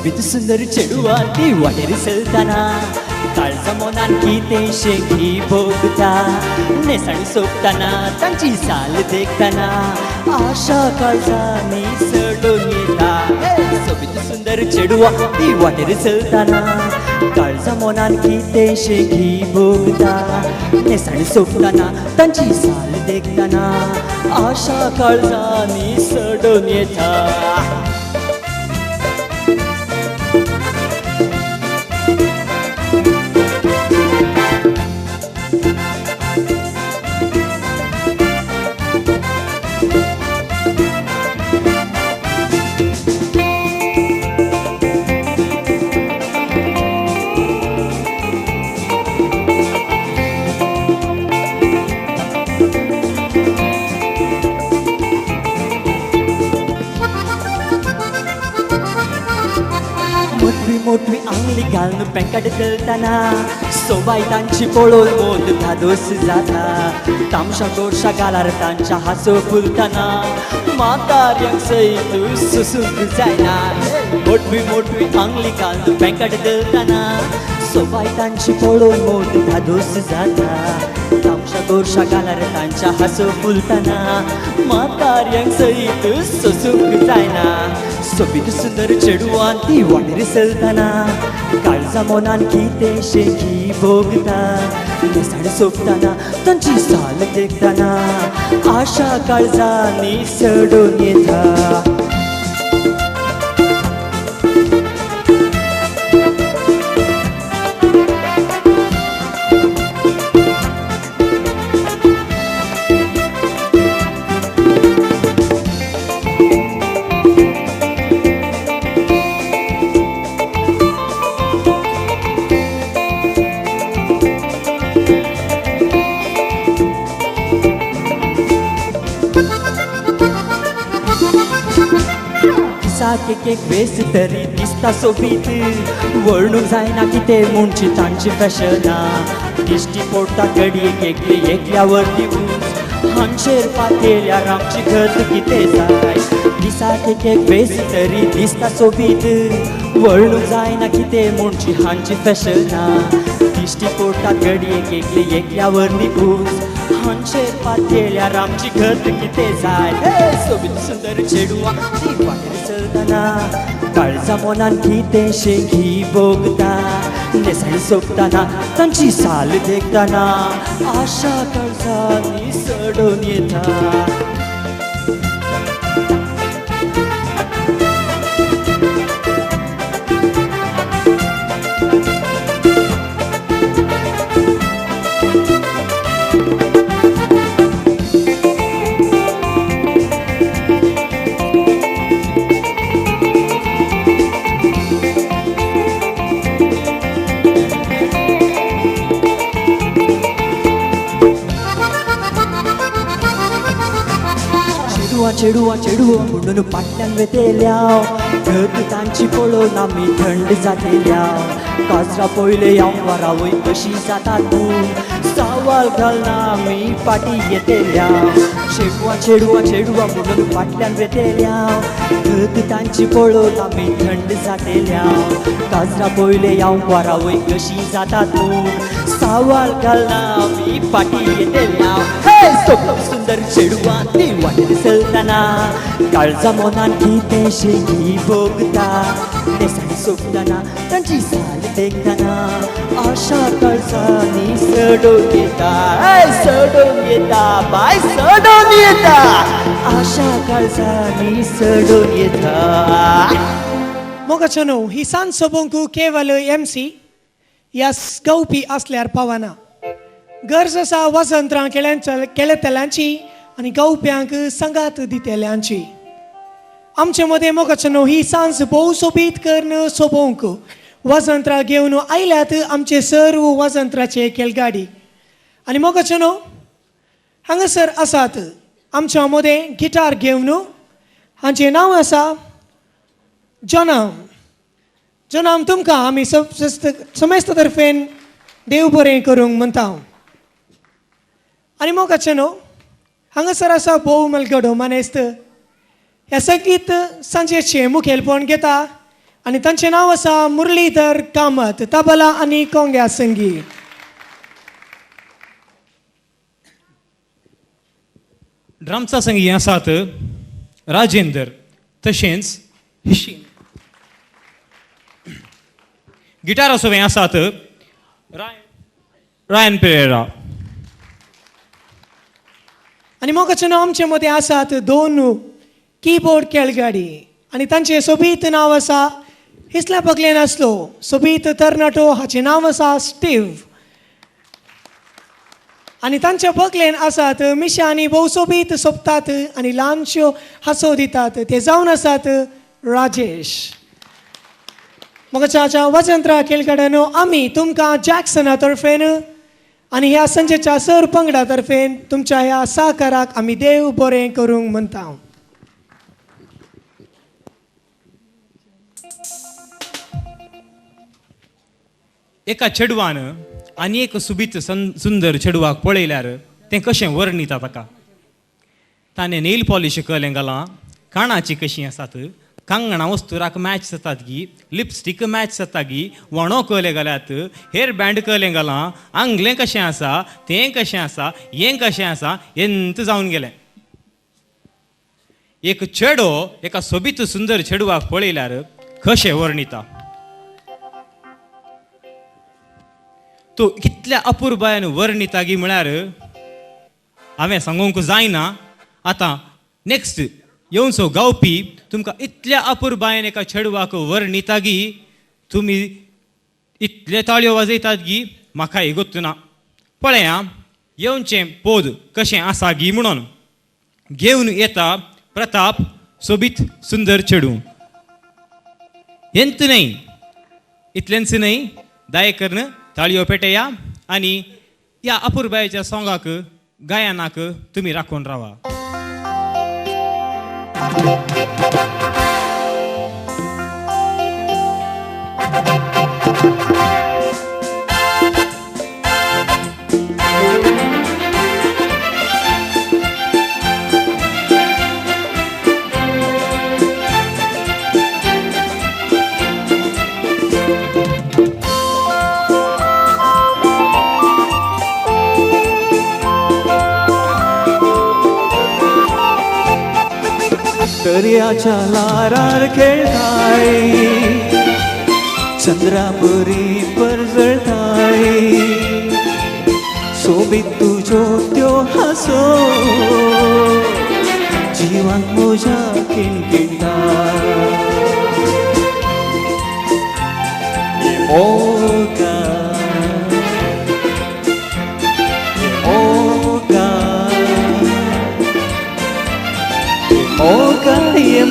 सोबीत सुंदर चेडवा ती वाटेर चलताना काळजा मोनान कितें शेंगी भोगता नेसाणी सोंपताना तांची साल देखताना आशा काळजांनी सडून येता सोबीत सुंदर चेडवा ती वाटेर चलताना काळजा मोनान कितें शेंगी भोगता नेसाणी सोंपताना तांची साल देखताना आशा काळजांनी सडून येता मोठवी आंगली घालून पेंकट चलताना सोबाय तांची पळोवन मोद धादोस जाता तामशा गोडशा गालार तांच्या हांसो फुलताना म्हाताऱ्यांक सयत सुसूंक जायना मोठवी आंगली घालून पेंकट चलताना सोबाय तांची पळोवन मोद धादोस जाता तामशा गोडशा गालार तांच्या हांसो फुलताना म्हाताऱ्यांक सयत सुसूंक जायना सोबीत सुंदर चेडवान ती वाटेर चलताना काळजा मोनान कितें शेंगी भोगता नेसाण सोंपताना तांची साल देखताना आशा काळजांनी सडून येता एक वेस तरी दिसता सोबीत वळणूक जायना कितें म्हणची तांची फॅशना दिश्टी पडटा घडयेक एकली एकल्यावर दिवून हांचेर पातेल्यार आमची गत कितें जाय दिसाक एक वेस तरी दिसता सोबीत वळणूक जायना कितें म्हणची हांची फॅशना दिश्टी पडटा घडयेक एकली एकल्यावर दिवून हांचेर पातेल्यार आमची गत कितें जाय सोबीत सुंदर चेडवा ती वाटेर चलताना काळजा मोनान कितें शेंगी भोगता नेसाण सोंपताना तांची साल देखताना आशा काळजांनी सडून येता चेडुआ चेडुआ चेडुआ म्हणून फाटल्यान वेतेल्या धग तांची पळोवन आमी थंड जातेल्या काजरा पयले हांव वरावय कशी जाता तूं सवाल घालना आमी फाटी येतेल्या चेडुआ चेडुआ चेडुआ म्हणून फाटल्यान वेतेल्या धग तांची पळोवन आमी थंड जातेल्या काजरा पयले हांव वरावय कशी जाता तूं सवाल घालना आमी फाटी येतेल्या सोपम सुंदर चेडुआ ती वाटेर चलतना काळजा मोनान कितें शेगी भोगता नेसाळी सोंपतना तांची साल देखतना आशा काळजांनी सडोन येता बाय सडोन येता आशा काळजांनी सडोन येता मोगाचनो ही सांज सोबोंकू केवल MC ह्या गावपी असल्यार पावना गरज आसा वसंतरां केलेतल्यांची आनी गावप्यांक संगात दितेल्यांची आमचे मदें मोगाचनो ही सांज भोव सोबीत करून सोबोवंक वसंतरां घेवन आयल्यात आमचे सर्व वसंतराचे खेळगाडी आनी मोगाचनो हांगासर आसात आमच्या मदें गिटार घेवन हांचें नांव आसा जनाम तुमकां आमी समेस्त तर्फेन देव बरें करूंक म्हणटा आनी मोगाचनो हांगासर आसा भोव मलगडो मानेस्त ह्या संगीत सांजेचे मुखेलपण घेता आनी तांचें नांव आसा मुरलीधर कामत तबला आनी कोंग्या संगीत ड्रमचा संगी आसात राजेंद्र तशेंच हिशीन गिटार सोबे आसात रायन पेरेरा आनी मोगाचनो आमचे मदें आसात दोन कीबोर्ड खेळगाडी आनी तांचें सोबीत नांव आसा हिसल्या पगले नासलो सोबीत तरणाटो हाचें नांव आसा स्टीव आनी तांच्या पगलेन आसात मिशांनी भोव सोबीत सोबतात आनी ल्हानश्यो हांसो दितात ते जावन आसात राजेश मोगाच्या वसंतरां खेळगड्यानो आमी तुमकां जॅक्सना तर्फेन आनी ह्या संजेच्या सर पंगडा तर्फेन तुमच्या ह्या सहकाराक आमी देव बरें करूंक म्हणटा एका चेडवान आनी एक सुबीत सुंदर चेडवाक पळयल्यार तें कशें वर्णिता ताका ताणें नेल पॉलिश केलें घालां कानाची कशीं आसात कांगणां वस्तुराक मॅच जातात गी लिपस्टीक मॅच जाता गी वणो केले घाल्यात हेअर बँड केलें घालां आंगलें कशें आसा तें कशें आसा हें कशें आसा हेंत जावन गेलें एक चेडो एका सोबीत सुंदर चेडवाक पळयल्यार कशें वर्णिता तो कितल्या अपुर्बायन वर्णिता गी म्हळ्यार हांवें सांगूंक जायना आतां नेक्स्ट येवचो गावपी तुमकां इतल्या अपुर्बायन एका चेडवाक वर्णिता गी तुमी इतले ताळयो वाजयतात गी म्हाकाय गोत्तू पळया येवचें पोद कशें आसा गी म्हणून घेवन येता प्रताप सोबीत सुंदर चेडू हेंत न्हय इतलेंच न्हय दायेकरन ताळयो पेटया आनी ह्या अपुर्बायेच्या सॉंगाक गायनाक तुमी राखून रावा दर्याच्या लारार खेळताय चंद्राबरी परजळताय सोबीत तुज्यो त्यो हासो जिवान म्हज्या किणकिणटा Moga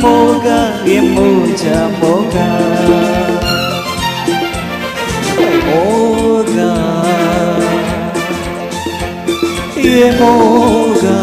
moga, ye mucha moga, moga, ye moga,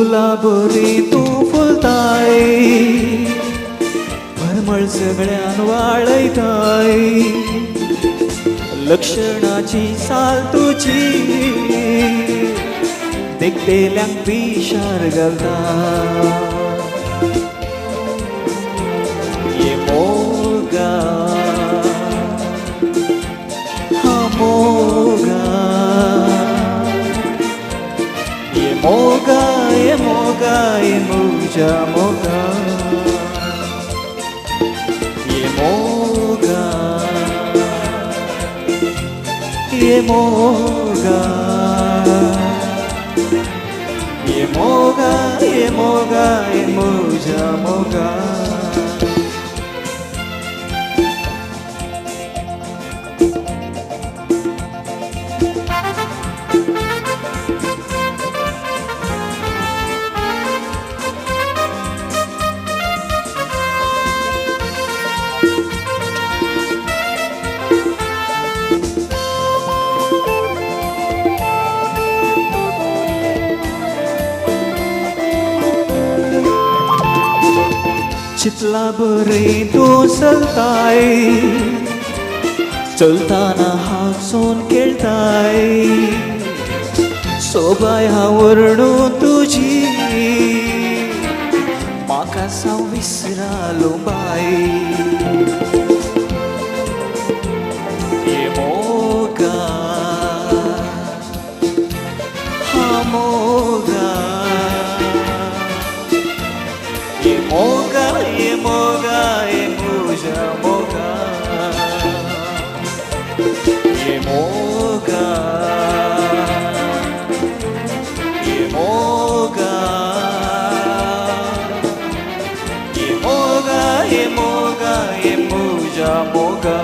फुला बरी तूं फुलताय परमळ सगळ्यान वाळयताय लक्षणाची साल तुझी देखतेल्यांक पिशार घालता ये मोगा हा मोगा ये मोगा ये मोगा ये मुझा मोगा ये मोगा ये मोगा ये मोगा ये मोगा ये मुझा मोगा चितला बरे तूं चलताय चलताना हांसून खेळताय सोबाय हावरणू तुजी म्हाका साव विसरालो बाय ये मोगा हा मोगा ये मोगा ये मोगा ये मुझा मोगा ये मोगा ये मोगा ये मोगा ये मोगा ये मुझा मोगा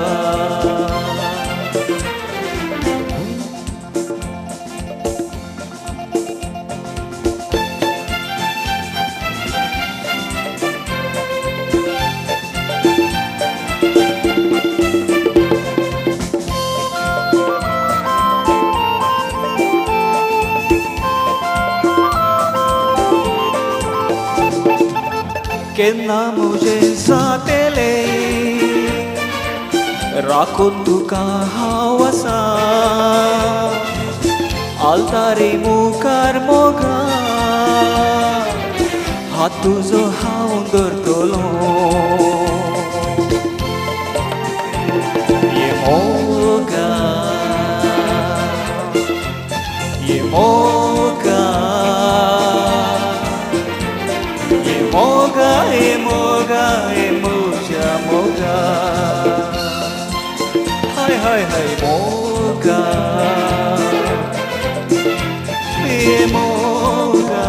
केन्ना मुझे जातेले राखून तुका हांव आसा आलतारी मुखार मोगा हात तुजो हांव धरतलो ये मोगा ये मोगा ये मोगा ये मोगा ये मुझा मोगा हाय हाय हाय मोगा ये मोगा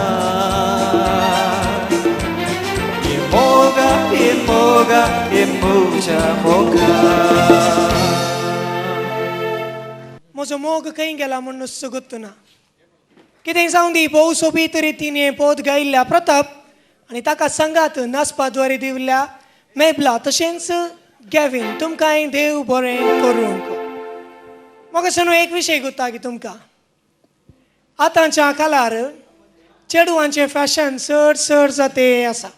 ये मोगा ये मोगा ये मुझा मोगा म्हजो मोग खंय गेला म्हूण नुस्तें गुत्तुना कितें जावं दी भोव सोबीत रितीने पोत गायिल्ल्या प्रताप आनी ताका संगात नाचपाद्वारे दिवल्या मेबला तशेंच गॅविन तुमकांय देव बरें करूंक म्हाका सांगू एक विशय गुत्ता की तुमकां आतांच्या काळार चेडवांचे फॅशन चड जाते आसा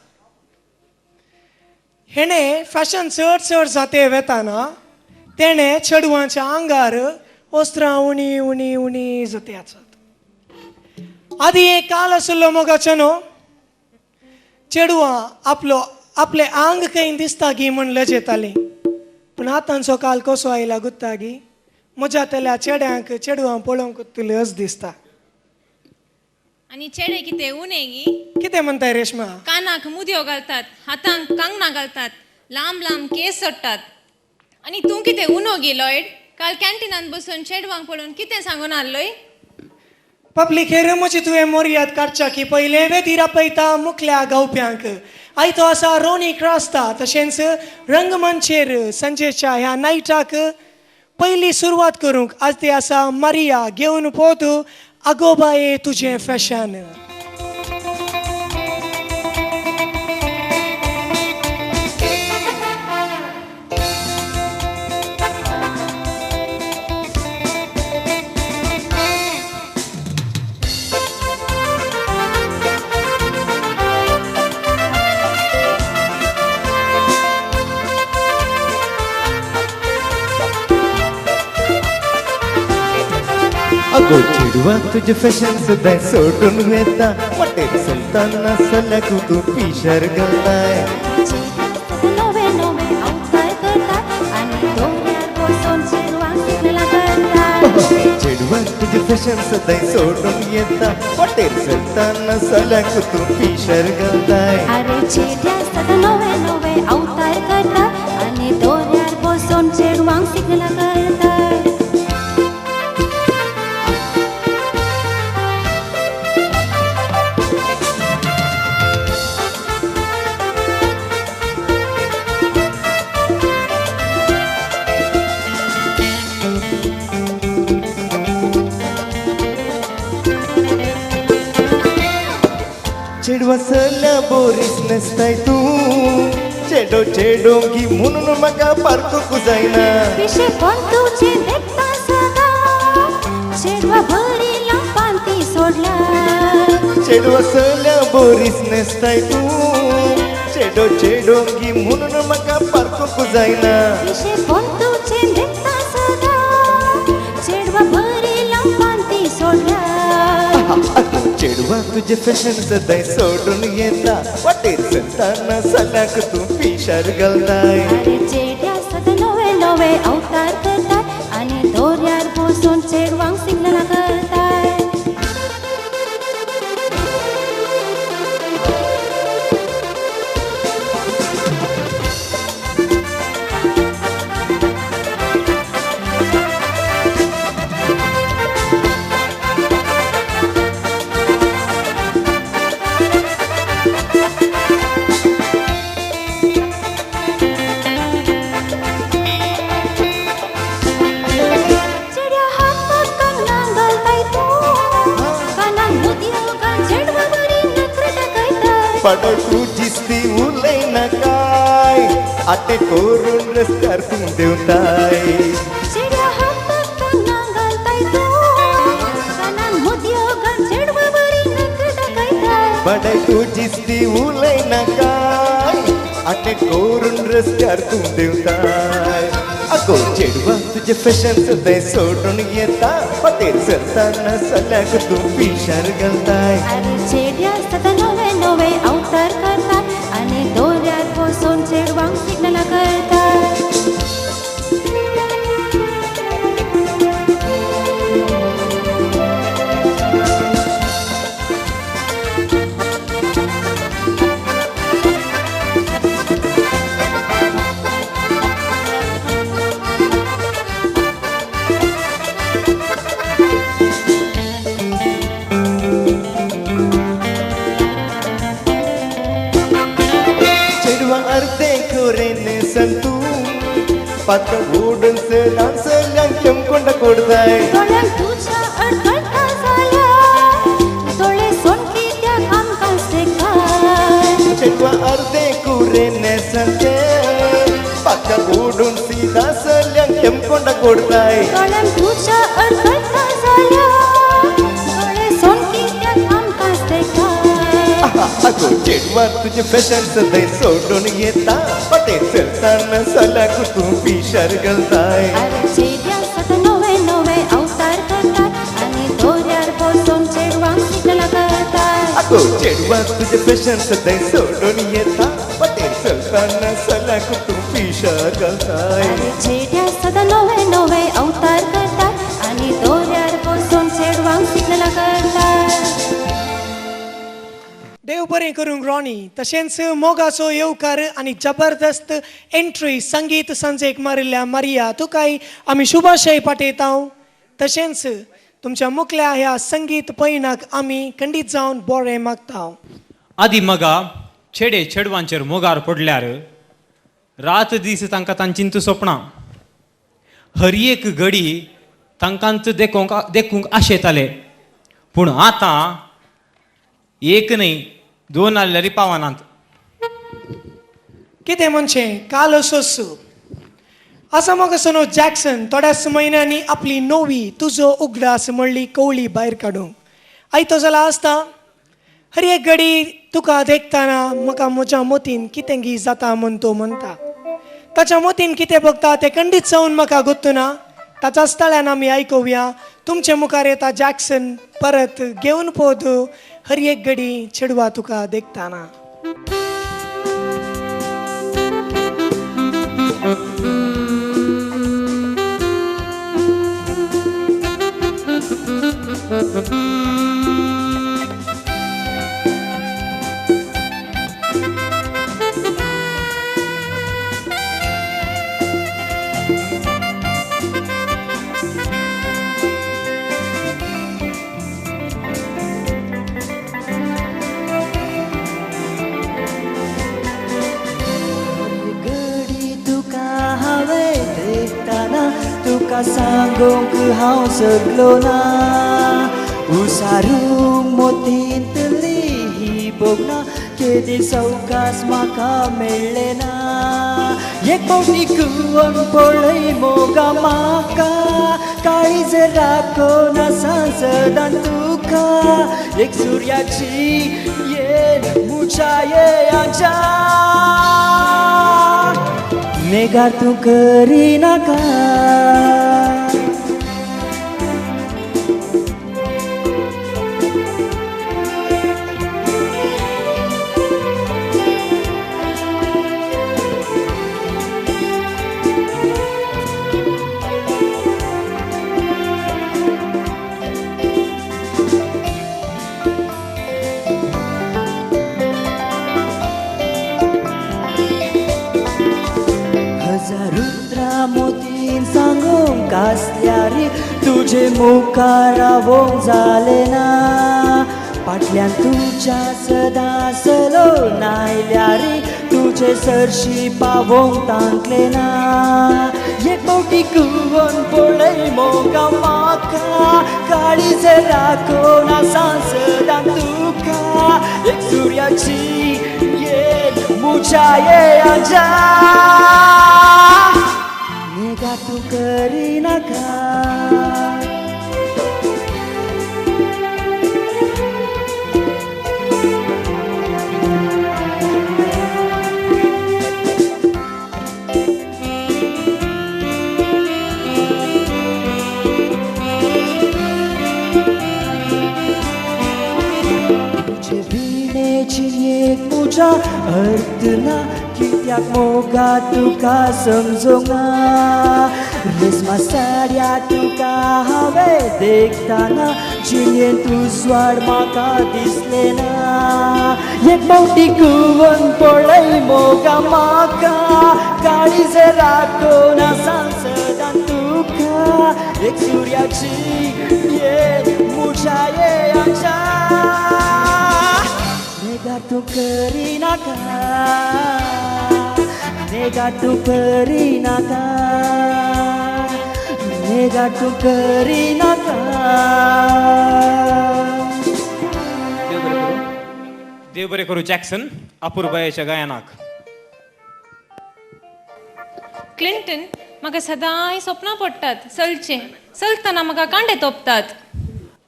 हेणे फॅशन चड जाते वेताना तेणे चेडवांच्या आंगार वस्त्रां उणी उणी उणी जाते आसात आदी एक काल आशिल्लो मोगाचेनो चेडवां आपले आंग खंय दिसता गी म्हण लजेतालीं पूण आतांचो काल कसो आयला गुत्ता गी म्हज्या तल्या चेड्यांक चेडवां पळोवंक लज दिसता आणि चेडे कितें उणे गी कितें म्हणटाय रेश्मा कानाक मुदयो घालतात हातांक कंगणां घालतात लांब लांब केस सोडटात आणि तूं कितें उनो गी लॉयड काल कॅन्टिनान बसून चेडवांक पळोवन कितें सांगून हाडलोय पब्लिकेर म्हजी तुवें मर्याद काडच्या की पयले वेदीर आपयता मुखल्या गावप्यांक आयतो आसा रोनी क्रास्ता तशेंच रंगमंचेर संजेच्या ह्या नायटाक पयली सुरवात करूंक आज ते आसा मारिया घेवन पोतू आगोबाये तुजें फॅशन अगो चेडवा तुझे फॅशन सुद्धा सोडून येता वाटेर चलताना सल्याक तू पिशर घालताय नवे नवे अवतार करतात आणि दोऱ्यार बसून चेडवांक सिग्नला करतात चेडवा तुझे फॅशन सुद्धा सोडून येता वाटेर चलताना सल्याक तू पिशर घालताय अरे चेड्या सदा नवे नवे अवतार करतात आणि दोऱ्यार बसून चेडवांक सिग्नला करतात चेडवा सल्या बोरीस नसताय तू चेडो चेडोंगी म्हणून म्हाका पारकूंक जायना पिशे पण तुझे देखता सदा चेडवा भरी लांपान ती सोडला चेडवा सल्या बोरीस नसताय तू चेडो चेडोंगी म्हणून म्हाका पारकूंक जायना पिशे पण तुझे देखता सदा चेडवा भरी लांपान ती सोडला चेडवा तुझे फॅशन सदाय सोडून येता वाटेर चलताना सल्याक तू पिशार घालताय अरे चेड्या सदा नवे नवे अवतार करतात आणि दोऱ्यार बसून चेडवांक सिग्नला करतात चेड्या हातात कंगना घालताय तू कानाक मोतियो घाल चेडवा बरी नखरे दाखयताय पडो तू जिस्ती उलयना काय आटे करून रस्त्यार तू देवताय चेड्या हातात कंगना घालताय तू कानाक मोतियो घाल चेडवा बरी नखरे दाखयताय बडाय तू जिस्ती उलयना काय आटे करून रस्त्यार तू देवताय अगो चेडवा तुझे फॅशन सदाय सोडून येता वाटेर चलताना सल्याक तू पिशार घालताय अरे चेड्या सदा नवे नवे अवतार करतात आणि दोऱ्यार बसून चेडवांक सिग्नला करतात चेडवा अर्धे खोरेने संतू पात ओडून सल्यांक चमकोंड कोडताय दोळ्यांक तुझ्या अडखळटा झाल्या दोळे सोनकी त्या आमकां सेकाय चेडवा अर्धे खोरेने संते पात ओडून सीधा सल्यांक चमकोंड कोडताय दोळ्यांक तुझ्या अडखळटा झाल्या दोळे सोनकी त्या आमकां सेकाय अगो चेडवा तुझे फॅशन सदाय सोडून येता वाटेर चलताना सल्याक तू पिशार घालताय अरे चेड्या सदा नवे नवे अवतार करतात आणि दोऱ्यार बसून चेडवांक सिग्नला करतात अगो चेडवा तुझे फॅशन सदाय सोडून येता वाटेर चलताना सल्याक तू पिशार घालताय अरे चेड्या सदा नवे नवे अवतार करतात आणि दोऱ्यार बसून चेडवांक सिग्नला करतात देव बरें करूंक रॉनी तशेंच मोगाचो येवकार आनी जबरदस्त एंट्री संगीत संजेक मारिल्ल्या मारिया तुकाय आमी शुभाशय पाठयता तशेंच तुमच्या मुखल्या ह्या संगीत पैनाक आमी खंडीत जावन बरें मागता आदी मगा चेडे चेडवांचेर मोगार पडल्यार रात दीस तांकां तांचींत सोपणां हर एक घडी तांकांच देखूंक आशेताले पूण आतां एक न्हय दोन आल्यारी पावनात कितें म्हणचे काल असोच असा मग सोनो जॅक्सन थोड्याच म्हयन्यांनी आपली नवी तुजो उगडास म्हणली कवळी भायर काडूंक आयतो जाल्यार आसता हर एक घडी तुका देखताना म्हाका म्हज्या मोतीन कितें गी जाता म्हण तो म्हणटा ताच्या मोतीन कितें बघता तें खंडीत जावन म्हाका गुत्तू ना ताच्याच तळ्यान आमी आयकुया तुमचे मुखार येता जॅक्सन परत घेवन पोवतो हर एक घडी चेडवा तुका देखताना. घडी तुका हांवें देखताना तुका सांगूंक हांव सकलो ना. उसारूंक मोतींतली ही बोगना केदी सवकास म्हाका मेळ्ळें ना. एक फावटी कुवण पळय मोगा म्हाका काळीज राखोना सदां तुका. एक सुर्याची येन मुछायेच्या नेगार तूं करिनाका. हजार रुद्रा मोतीन सांगूंक आसल्या रे तुजे मुखार रावोंक जालें ना. फाटल्यान तुज्या सदां सलोन आयल्या रे तुजे सरशी पावोंक तांकलें ना. एक फावटी कुवण पळय मोगा म्हाका काळीज राखोना सदां तुका. एक सुर्याची येन मुछायेच्या नेगार तूं करिनाका. तुजे विणेची एक मुजा अर्थ ना कित्याक मोगा तुका समजूंक ना. रेसमा साड्या तुका हांवें देखताना जिणेन तुजवाड म्हाका दिसलें ना. एक फावटी कुवण पळय मोगा म्हाका काळीज राखोना सदां तुका. एक सुर्याची येन मुछायेच्या नेगार तूं करिनाका. नेगार तूं करिनाका. नेगार तूं करिनाका. देव बरें करूं जॅक्सन अपूर्बायेच्या गायनाक. क्लिंटन, म्हाका सदांय स्वप्नां पडटात चलचें. चलतना म्हाका कांडे तोपतात.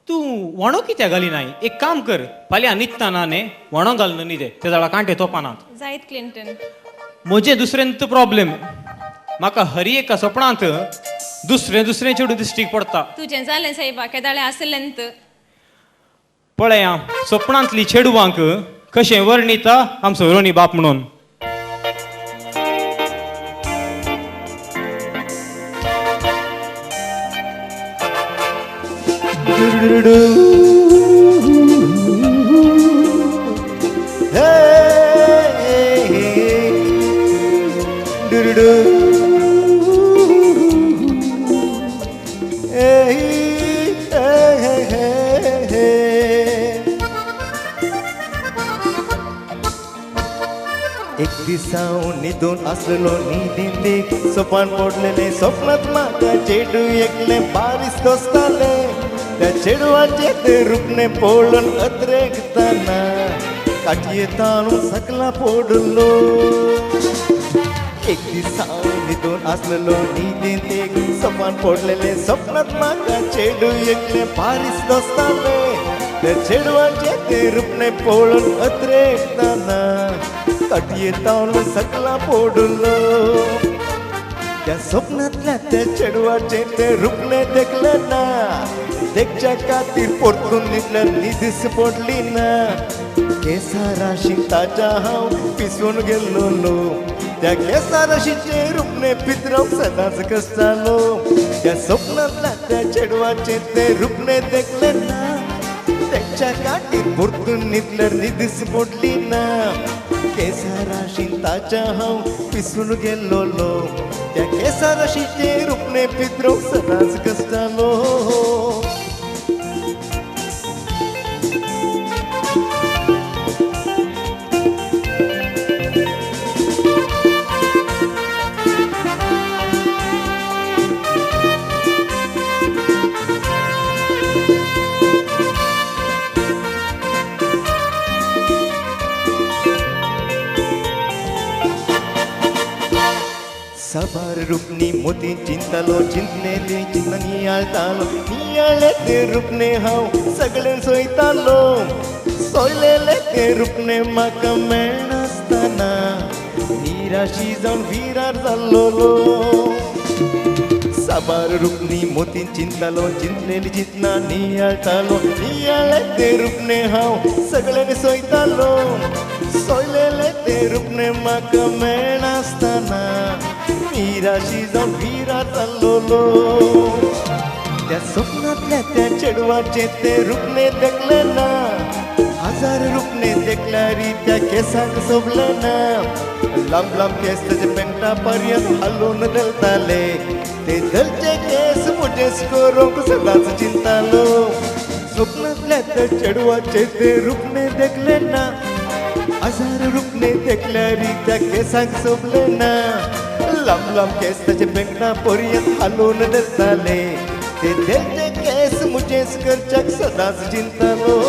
तूं वणो कित्याक घाली नाय? एक काम कर, फाल्यां न्हिदतना न्ही वणो घाल न्ही ते जाल्यार कांटे तोपानात. जायत क्लिंटन. म्हजें दुसऱ्यांत प्रॉब्लेम. म्हाका हर एका स्वप्नांत दुसरें दुसरें चेडूं दिश्टीक पडटा. तुजें जालें सायबा केदाळे आसलेंत. पळय आं, स्वप्नांतली चेडवांक कशें वर्णिता आमचो रोनी बाप म्हणून. एक दिसाव न्हिदून आसलो न्हिदीत सोपान पडलेले स्वप्नात म्हाका चेडू एकले बारीस दोस्ताले. त्या चेडवाचे ते रूपने पळोवन अद्रेकताना काटये ताणून सकला पडलो. एक दिसाव न्हिदून आसलो न्हिदीत सोपान पडलेले स्वप्नात म्हाका चेडू एकले बारीस दोस्ताले. त्या चेडवाचे ते रूपने पळोवन अद्रेकताना काटये ताणून सकला पडलो. त्या स्वप्नातल्या त्या चेडवाचे ते रूपने देखले ना. देखच्या खातीर परतून न्हिदल्यार न्हिदीस पडली ना केंसा राशीन ताच्या हांव पिसवून गेल्लो त्या केंसा राशीचे रुपणे पितरांव सदांच कसतालो त्या स्वप्नांतल्या त्या चेडवाचे ते रुपणे देखले ना देखच्या खातीर परतून न्हिदल्यार न्हिदीस पडली ना केंसा राशीन ताच्या हांव पिसून गेल्लो त्या केंसा राशीचे रुपणे पितरांव सदांच कसतालो सबार रुपनी मोती चिंतालो चिंतले ते चिंता नियाळतालो नियाळे ते रुपणे हांव सगळे सोयतालो सोयलेले ते रुपणे म्हाका मेळनासतना निराशी जावन विरार जाल्लो साबार रुपनी मोती चिंतालो चिंतलेली चिंतना नियाळतालो नियाळे ते रुपणे हांव सगळ्यांनी सोयतालो सोयलेले ते रुपणे म्हाका मेळनासतना निराशी जावन विरार जाल्लो त्या स्वप्नांतल्या त्या चेडवाचे ते रुपणे देखले ना हजार रुपणे देखल्यारी त्या केसांक सोबले ना लांब लांब केस ताचे पेंटा पर्यंत हालोवन धरताले ते धरचे केस मुठेस करूंक सदांच चिंतालो स्वप्नांतल्या त्या चेडवाचे ते रुपणे देखले ना हजार रुपणे देखल्यारी त्या केसांक सोबले ना लांब लांब केस ताचे पेंटा पर्यंत हालोवन धरताले ते धरचे केस मुठेस करच्याक सदांच चिंतालो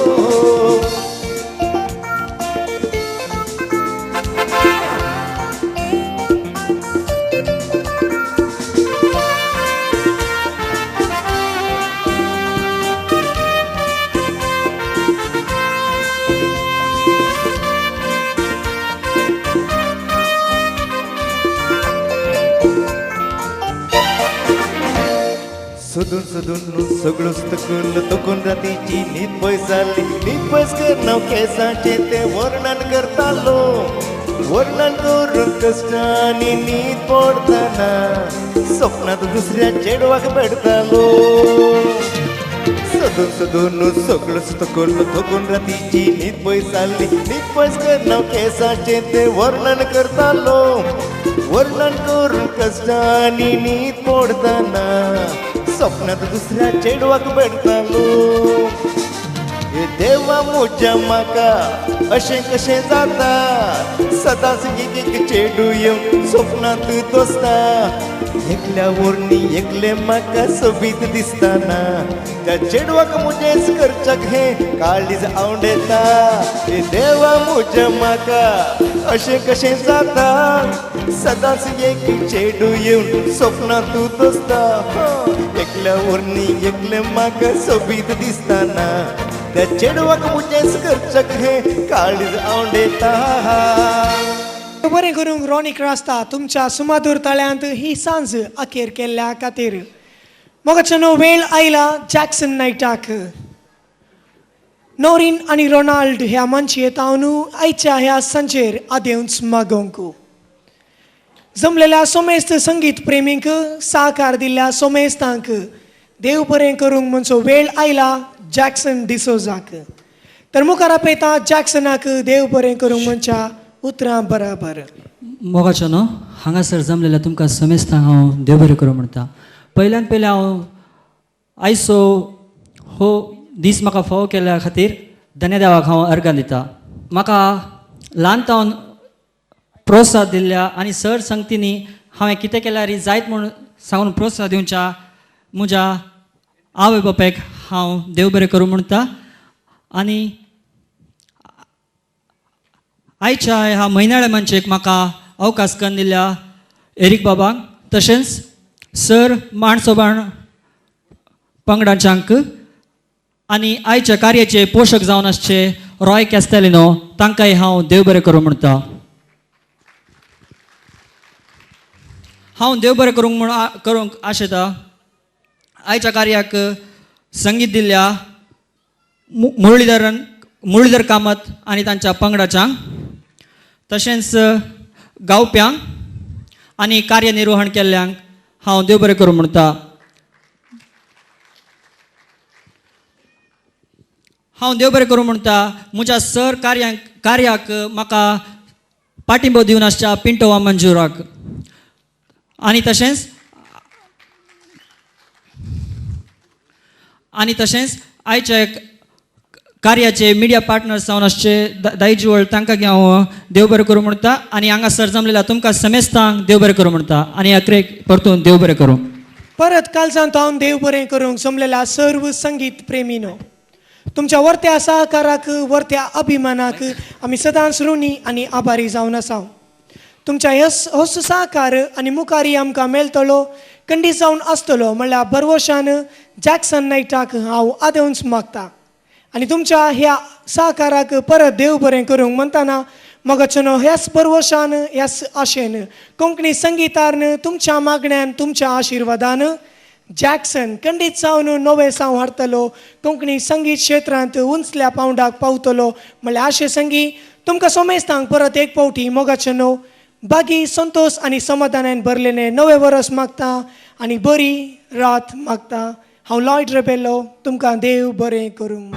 सोदून सोदून सगळोच तकून रातीची न्हीद पयस जाली न्हीद पयस करना केसांचे ते वर्णन करतालो वर्णन करून कश्टांनी न्हीद पडताना स्वप्नांत दुसऱ्या चेडवाक भेटतालो सोदून सोदून सगळोच तकून रातीची न्हीद पयस जाली न्हीद पयस करना केसांचे ते वर्णन करतालो वर्णन करून कश्टांनी न्हीद पडताना स्वप्नात दुसऱ्या चेडवाक भेटतालो हे देवा म्हज्या म्हाका अशें कशें जाता सदांच एक चेडू येवन स्वप्नांत दोसता एकल्या वरणी एकले म्हाका सोबीत दिसताना त्या चेडवाक मुजेच करच्याक हें काळीज आवडेता हे देवा म्हज्या म्हाका अशें कशें जाता सदांच एक चेडू येवन स्वप्नांत दोसता एकल्या वरणी एकले म्हाका सोबीत दिसताना त्या चेडवाक मुजेच करच्याक हें काळीज आवडेता बरें करूंक रॉनिक रास्ता तुमच्या सुमाधूर तळ्यांत ही सांज अखेर केल्ल्या खातीर मोगाचेनो वेळ आयला जॅक्सन नायटाक नोरीन आनी रोनाल्ड ह्या मंचयेत हांव आयच्या ह्या सांजेर आदेंच मागोवंक जमलेल्या सोमेस्त संगीत प्रेमींक सहकार दिल्ल्या सोमेस्तांक देव बरें करूंक म्हणचो वेळ आयला जॅक्सन डिसोजाक तर मुखार आपयता जॅक्सनाक देव बरें करूंक म्हणच्या उतरां बराबर मोगाचो न्हू हांगासर जमलेल्या तुमकां समेस्तांक हांव देव बरें करूं म्हणटा पयल्यान पयलें हांव आयचो हो दीस म्हाका फावो केल्या खातीर धन्यदेवाक हांव अर्गां दिता म्हाका ल्हानतावन प्रोत्साह दिल्ल्या आनी सर संगतींनी हांवें कितें केल्यार जायत म्हूण सांगून प्रोत्साह दिवच्या म्हज्या आवय बापायक हांव देव बरें करूं म्हणटा आनी आयच्या ह्या म्हयन्याळ्या मंचेक म्हाका अवकाश करून दिल्या एरीक बाबांक तशेंच सर माणसोबाण पंगडाच्यांक आनी आयच्या कार्याचे पोशक जावन आसचे रॉय कॅस्टेलिनो तांकांय हांव देव बरें करूं म्हणटा हांव देव बरें करूंक आशेता आयच्या कार्याक संगीत दिल्ल्या मुरळीधर कामत आनी तांच्या पंगडाच्यांक तशेंच गावप्यांक आनी कार्यनिर्वहण केल्ल्यांक हांव देव बरें करूं म्हणटा. हांव देव बरें करूं म्हणटा म्हज्या सर कार्याक म्हाका पाठिंबो दिवन आसच्या पिंटो वा मंजुराक आनी तशेंच आयचे कार्याचे मिडिया पार्टनर्स जावन आसचे दायजवळ तांकां हांव देव बरें करूं म्हणटा आनी हांगासर जमलेल्या तुमकां समेस्तांक देव बरें करूं म्हणटा आनी अकरेक परतून देव बरें करूं. परत कालचान हांव देव बरें करूंक जमलेल्या सर्व संगीत प्रेमीनो, तुमच्या वर्त्या सहकाराक वर्त्या अभिमानाक आमी सदांच ऋणी आनी आभारी जावन आसा. तुमच्या होस सहकार आनी मुखारी आमकां मेळटलो खंडीत जावन आसतलो म्हणल्यार बरवशान जॅक्सन नायटाक हांव आदेंच मागता. आनी तुमच्या ह्या सहकाराक परत देव बरें करूंक म्हणटाना मोगाचेनो ह्याच बरवशान ह्याच आशेन कोंकणी संगितान तुमच्या मागण्यान तुमच्या आशिर्वादान जॅक्सन खंडीत जावन नवे सांव हाडटलो, कोंकणी संगीत क्षेत्रांत उंचल्या पावंडाक पावतलो म्हणल्यार आशे संगी तुमकां सोमेस्तांक परत एक फावटी मोगाचेनो बागी संतोश आनी समाधानान भरलेले नवे वर्स मागता आनी बरी रात मागता. हांव लॉयड रेबेलो तुमकां देव बरें करूंक.